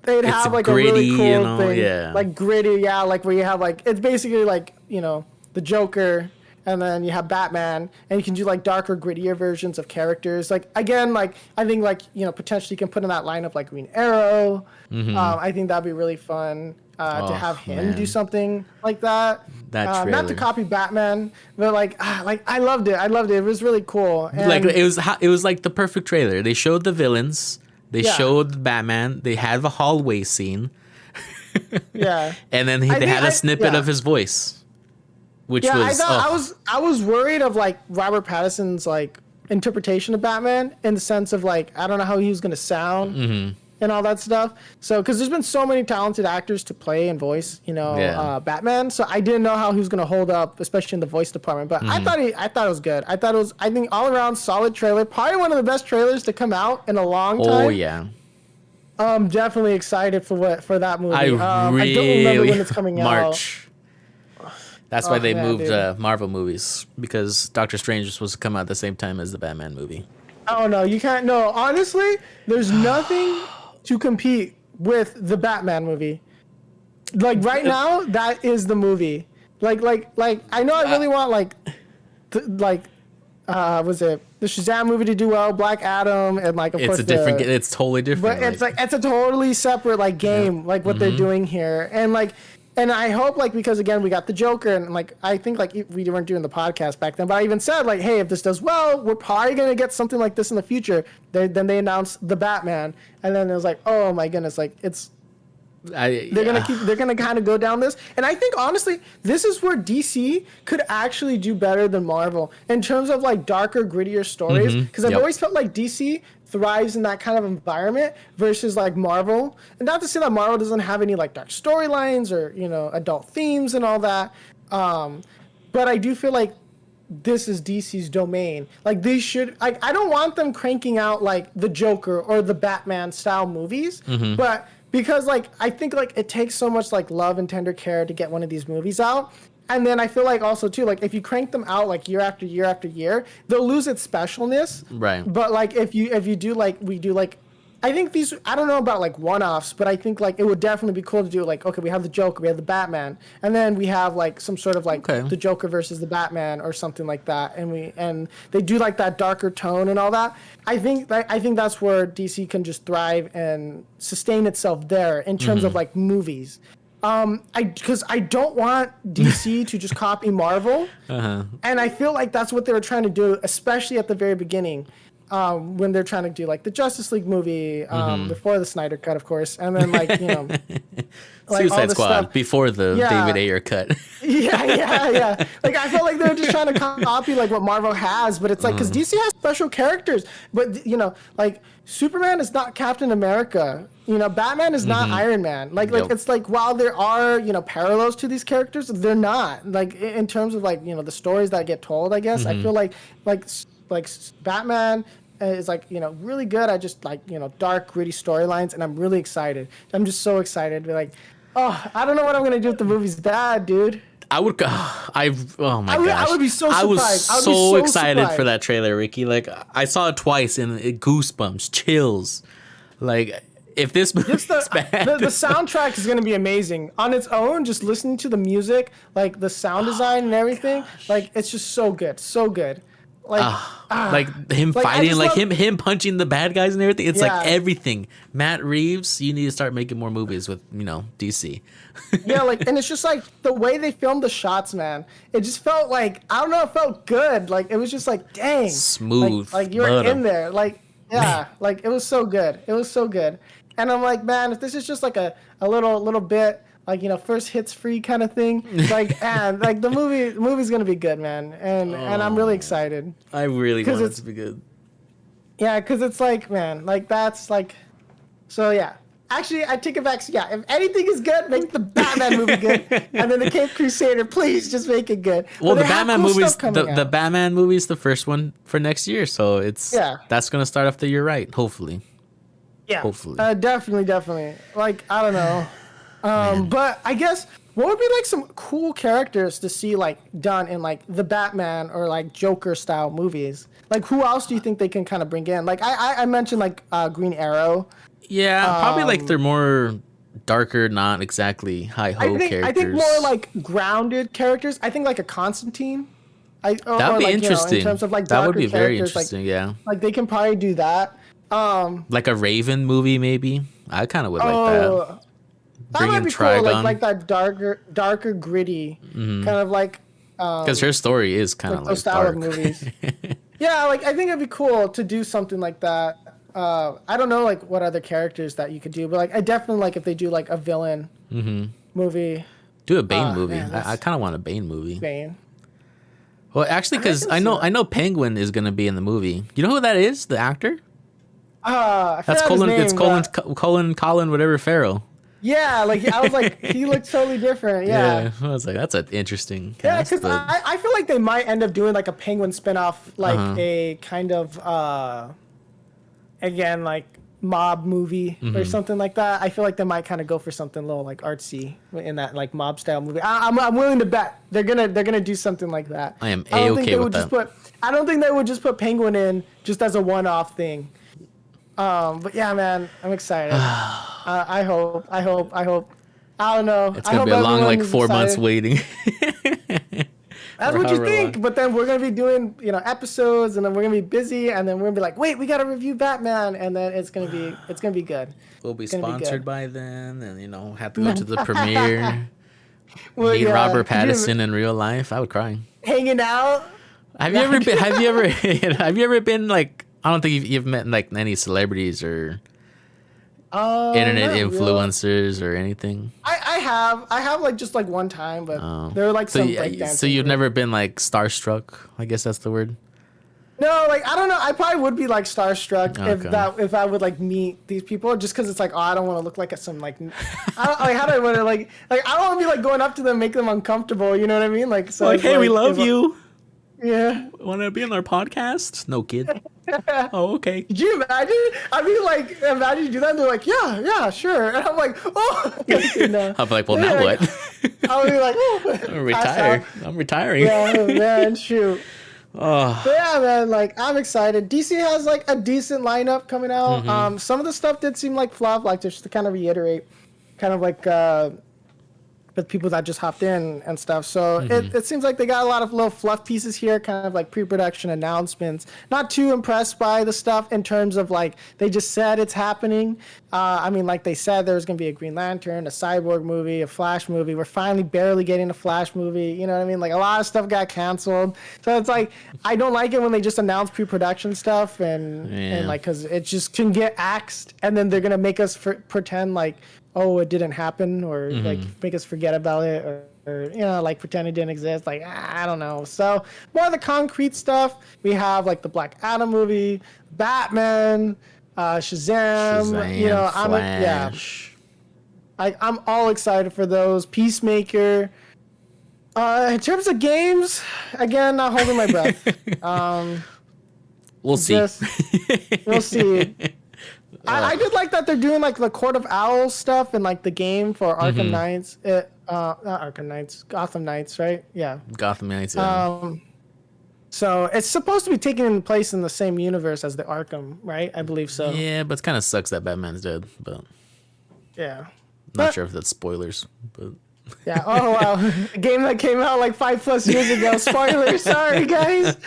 they'd have like gritty, a really cool thing, like gritty, like where you have like it's basically like the Joker, and then you have Batman, and you can do like darker, grittier versions of characters. Like again, like I think like potentially you can put in that lineup like Green Arrow. I think that'd be really fun. To have him do something like that. Not to copy Batman, but like I loved it. It was really cool. And like it was like the perfect trailer. They showed the villains. They showed Batman. They had the hallway scene. And then they had a snippet of his voice, which was. I was worried of like Robert Pattinson's like interpretation of Batman, in the sense of like I don't know how he was gonna sound. And all that stuff. So, because there's been so many talented actors to play and voice, Batman. So I didn't know how he was going to hold up, especially in the voice department. But I thought it was good. I think all around solid trailer. Probably one of the best trailers to come out in a long time. Oh yeah. I'm definitely excited for that movie. I don't remember when it's coming out. March. That's why they moved Marvel movies, because Doctor Strange was supposed to come out at the same time as the Batman movie. Oh no, you can't. No, honestly, there's nothing to compete with the Batman movie. Like right now, that is the movie. Like I know I really want was it the Shazam movie to do well, Black Adam, and like of course it's totally different. But it's like it's a totally separate like game, like what they're doing here, and like And I hope, like, because again, we got the Joker, and like, I think like we weren't doing the podcast back then, but I even said like, hey, if this does well, we're probably gonna get something like this in the future. Then they announced the Batman, and then it was like, oh my goodness, like they're gonna kind of go down this, and I think honestly, this is where DC could actually do better than Marvel in terms of like darker, grittier stories. Because I've always felt like DC thrives in that kind of environment versus like Marvel. And not to say that Marvel doesn't have any like dark storylines or adult themes and all that, but I do feel like this is DC's domain. Like they should. I don't want them cranking out like the Joker or the Batman style movies, but because like I think like it takes so much like love and tender care to get one of these movies out. And then I feel like also too, like if you crank them out like year after year after year, they'll lose its specialness. Right. But like if you do like we do like, I think these, I don't know about like one-offs, but I think like it would definitely be cool to do like, okay, we have the Joker, we have the Batman, and then we have like some sort of like the Joker versus the Batman or something like that, and they do like that darker tone and all that. I think that's where DC can just thrive and sustain itself there in terms of like movies. Because I don't want DC to just copy Marvel, and I feel like that's what they were trying to do, especially at the very beginning, when they're trying to do like the Justice League movie before the Snyder Cut, of course, and then like like Suicide Squad stuff before the David Ayer cut. yeah. Like I felt like they were just trying to copy like what Marvel has, but it's like because DC has special characters, but like Superman is not Captain America. Batman is not Iron Man. Like it's like while there are parallels to these characters, they're not like in terms of like the stories that get told. I guess I feel like Batman is like really good at just like dark gritty storylines, and I'm really excited. I'm just so excited. Be like, oh, I don't know what I'm gonna do if the movie's bad, dude. I would go. Oh my gosh! I would be so surprised. I was so excited for that trailer, Ricky. Like I saw it twice and goosebumps, chills. Like if this movie's bad, the soundtrack is gonna be amazing on its own. Just listening to the music, like the sound design and everything, like it's just so good, so good. Like him fighting, like him punching the bad guys and everything. It's like everything. Matt Reeves, you need to start making more movies with DC. Like, and it's just like the way they filmed the shots, man. It just felt like, I don't know, it felt good. Like it was just like, dang, smooth. Like you're in there. Like like it was so good. It was so good. And I'm like, man, if this is just like a little bit. Like first hits free kind of thing. Like and like the movie's gonna be good, man. And I'm really excited. I really want it to be good. Yeah, because it's like, man, like that's like, so yeah. Actually, I take it back. So yeah, if anything is good, make the Batman movie good, and then the Cape Crusader, please just make it good. Well, the Batman movies, the Batman movie is the first one for next year, so that's gonna start off the year right, hopefully. Yeah, hopefully. Definitely. Like I don't know. But I guess what would be like some cool characters to see like done in like the Batman or like Joker style movies? Like who else do you think they can kind of bring in? Like I mentioned like Green Arrow. Yeah, probably like they're more darker, not exactly hi-ho characters. I think more like grounded characters. I think like a Constantine. That would be interesting. In terms of like that would be very like, interesting. Yeah, like they can probably do that. Like a Raven movie, maybe. I kind of would like that. That might be cool, like that darker, gritty, kind of like. Because her story is kind of like style dark. of movies. Yeah, like I think it'd be cool to do something like that. I don't know like what other characters that you could do, but like I definitely like if they do like a villain movie. Do a Bane movie. Man, I kind of want a Bane movie. Bane. Well, actually, because I know Penguin is gonna be in the movie. You know who that is? The actor. That's Colin. It's Colin, whatever Farrell. Yeah, like I was like, he looks totally different. Yeah, I was like, that's an interesting cast. Yeah, because I feel like they might end up doing like a Penguin spinoff, like a kind of again like mob movie or something like that. I feel like they might kind of go for something a little like artsy in that like mob style movie. I'm willing to bet they're gonna do something like that. I am A-okay with that. I don't think they would just put Penguin in just as a one-off thing. But yeah, man, I'm excited. I hope. I don't know. It's gonna be a long like 4 months waiting. That's what you think, but then we're gonna be doing episodes, and then we're gonna be busy, and then we're gonna be like, wait, we gotta review Batman, and then it's gonna be good. We'll be sponsored by then, and have to go to the premiere. Well, Meet yeah. Robert Could you Pattinson in real life. I would cry. hanging out? Have you Yeah. ever been? Have you ever? Have you ever been like? I don't think you've met like any celebrities or internet Not real. influencers or anything. I have like just like one time, but Oh, there were like so some breakdancing. so you've group. never been like starstruck? I guess that's the word. No, like I don't know. I probably would be like starstruck Okay. if I would like meet these people, just because it's like, oh, I don't want to look like some like I don't like how do I want to like I don't want to be like going up to them, make them uncomfortable. You know what I mean? Like so Like, it's hey, we like love you. yeah. Want to be on our podcast? No, kid. Oh, okay. Could you imagine? I mean, like, imagine you do that, and they're like, yeah, sure. And I'm like, oh, like, no. I'm like, well, Yeah, now like, what? I'll be like, oh, I'm pass retired. out. I'm retiring. Yeah, man, shoot. Oh. But yeah, man, like, I'm excited. DC has, like, a decent lineup coming out. Mm-hmm. Some of the stuff did seem like flop, like, just to kind of reiterate, kind of like, with people that just hopped in and stuff. So it seems like they got a lot of little fluff pieces here, kind of like pre-production announcements. Not too impressed by the stuff in terms of like they just said it's happening. I mean, like they said there was going to be a Green Lantern, a Cyborg movie, a Flash movie. We're finally barely getting a Flash movie. You know what I mean? Like a lot of stuff got canceled. So it's like I don't like it when they just announce pre-production stuff and like because it just can get axed and then they're going to make us pretend like, oh, it didn't happen, or like make us forget about it, or you know, like pretend it didn't exist. Like I don't know. So more of the concrete stuff. We have like the Black Adam movie, Batman, Shazam. You know, Flash. I'm all excited for those. Peacemaker. In terms of games, again, not holding my breath. We'll see. We'll see. I did like that they're doing like the Court of Owls stuff and like the game for Arkham Knights. Not Arkham Knights, Gotham Knights, right? Yeah. Gotham Knights. Yeah. So it's supposed to be taking place in the same universe as the Arkham, right? I believe so. Yeah, but it kind of sucks that Batman's dead. But Yeah. not sure if that's spoilers. But Yeah. Oh wow. A game that came out like 5+ years ago. Spoiler. Sorry, guys.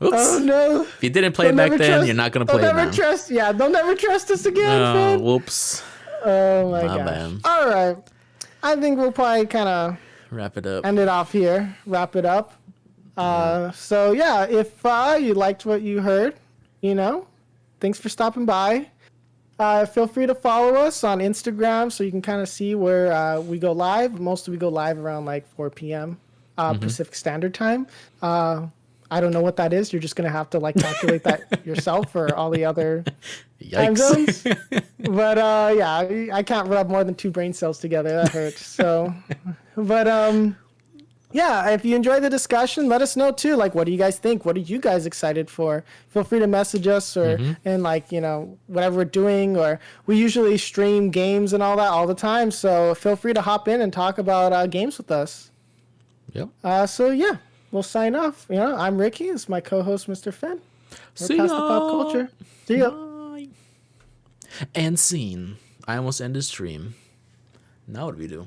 oops. Oh no. If you didn't play it back then, you're not gonna play it now. They'll never trust us again, Oh, man. whoops. Oh my My gosh. bad. All right. I think we'll probably kind of Wrap it up. end it off here. Wrap it up. So yeah, if you liked what you heard, you know, thanks for stopping by. Feel free to follow us on Instagram so you can kind of see where we go live. Mostly we go live around like 4 p.m. Pacific Standard Time. I don't know what that is. You're just gonna have to like calculate that yourself for all the other time zones. But yeah, I can't rub more than 2 brain cells together. That hurts. So, but yeah, if you enjoy the discussion, let us know too. Like, what do you guys think? What are you guys excited for? Feel free to message us or and like, you know, whatever we're doing. Or we usually stream games and all that all the time. So feel free to hop in and talk about games with us. Yep. So yeah, we'll sign off. You know, I'm Ricky. It's my co-host, Mr. Finn. See Past ya. the pop culture. See ya. Bye. And scene. I almost ended stream. Now what do we do?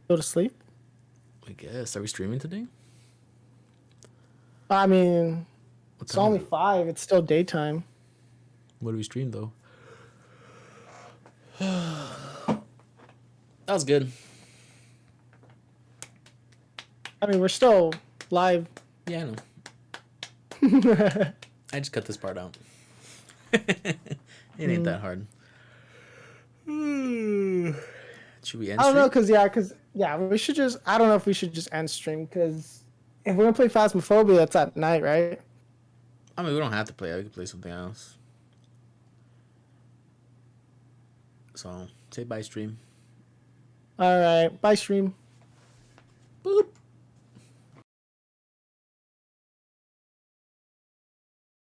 Go to sleep. I guess. Are we streaming today? I mean, it's time only is it? 5. It's still daytime. What do we stream though? That was good. I mean, we're still live. Yeah, I know. I just cut this part out. It ain't that hard. Should we end I don't know, stream? because we should just. I don't know if we should just end stream because if we're gonna play Phasmophobia, that's at night, right? I mean, we don't have to play it. We can play something else. So, say bye, stream. All right, bye, stream. Boop.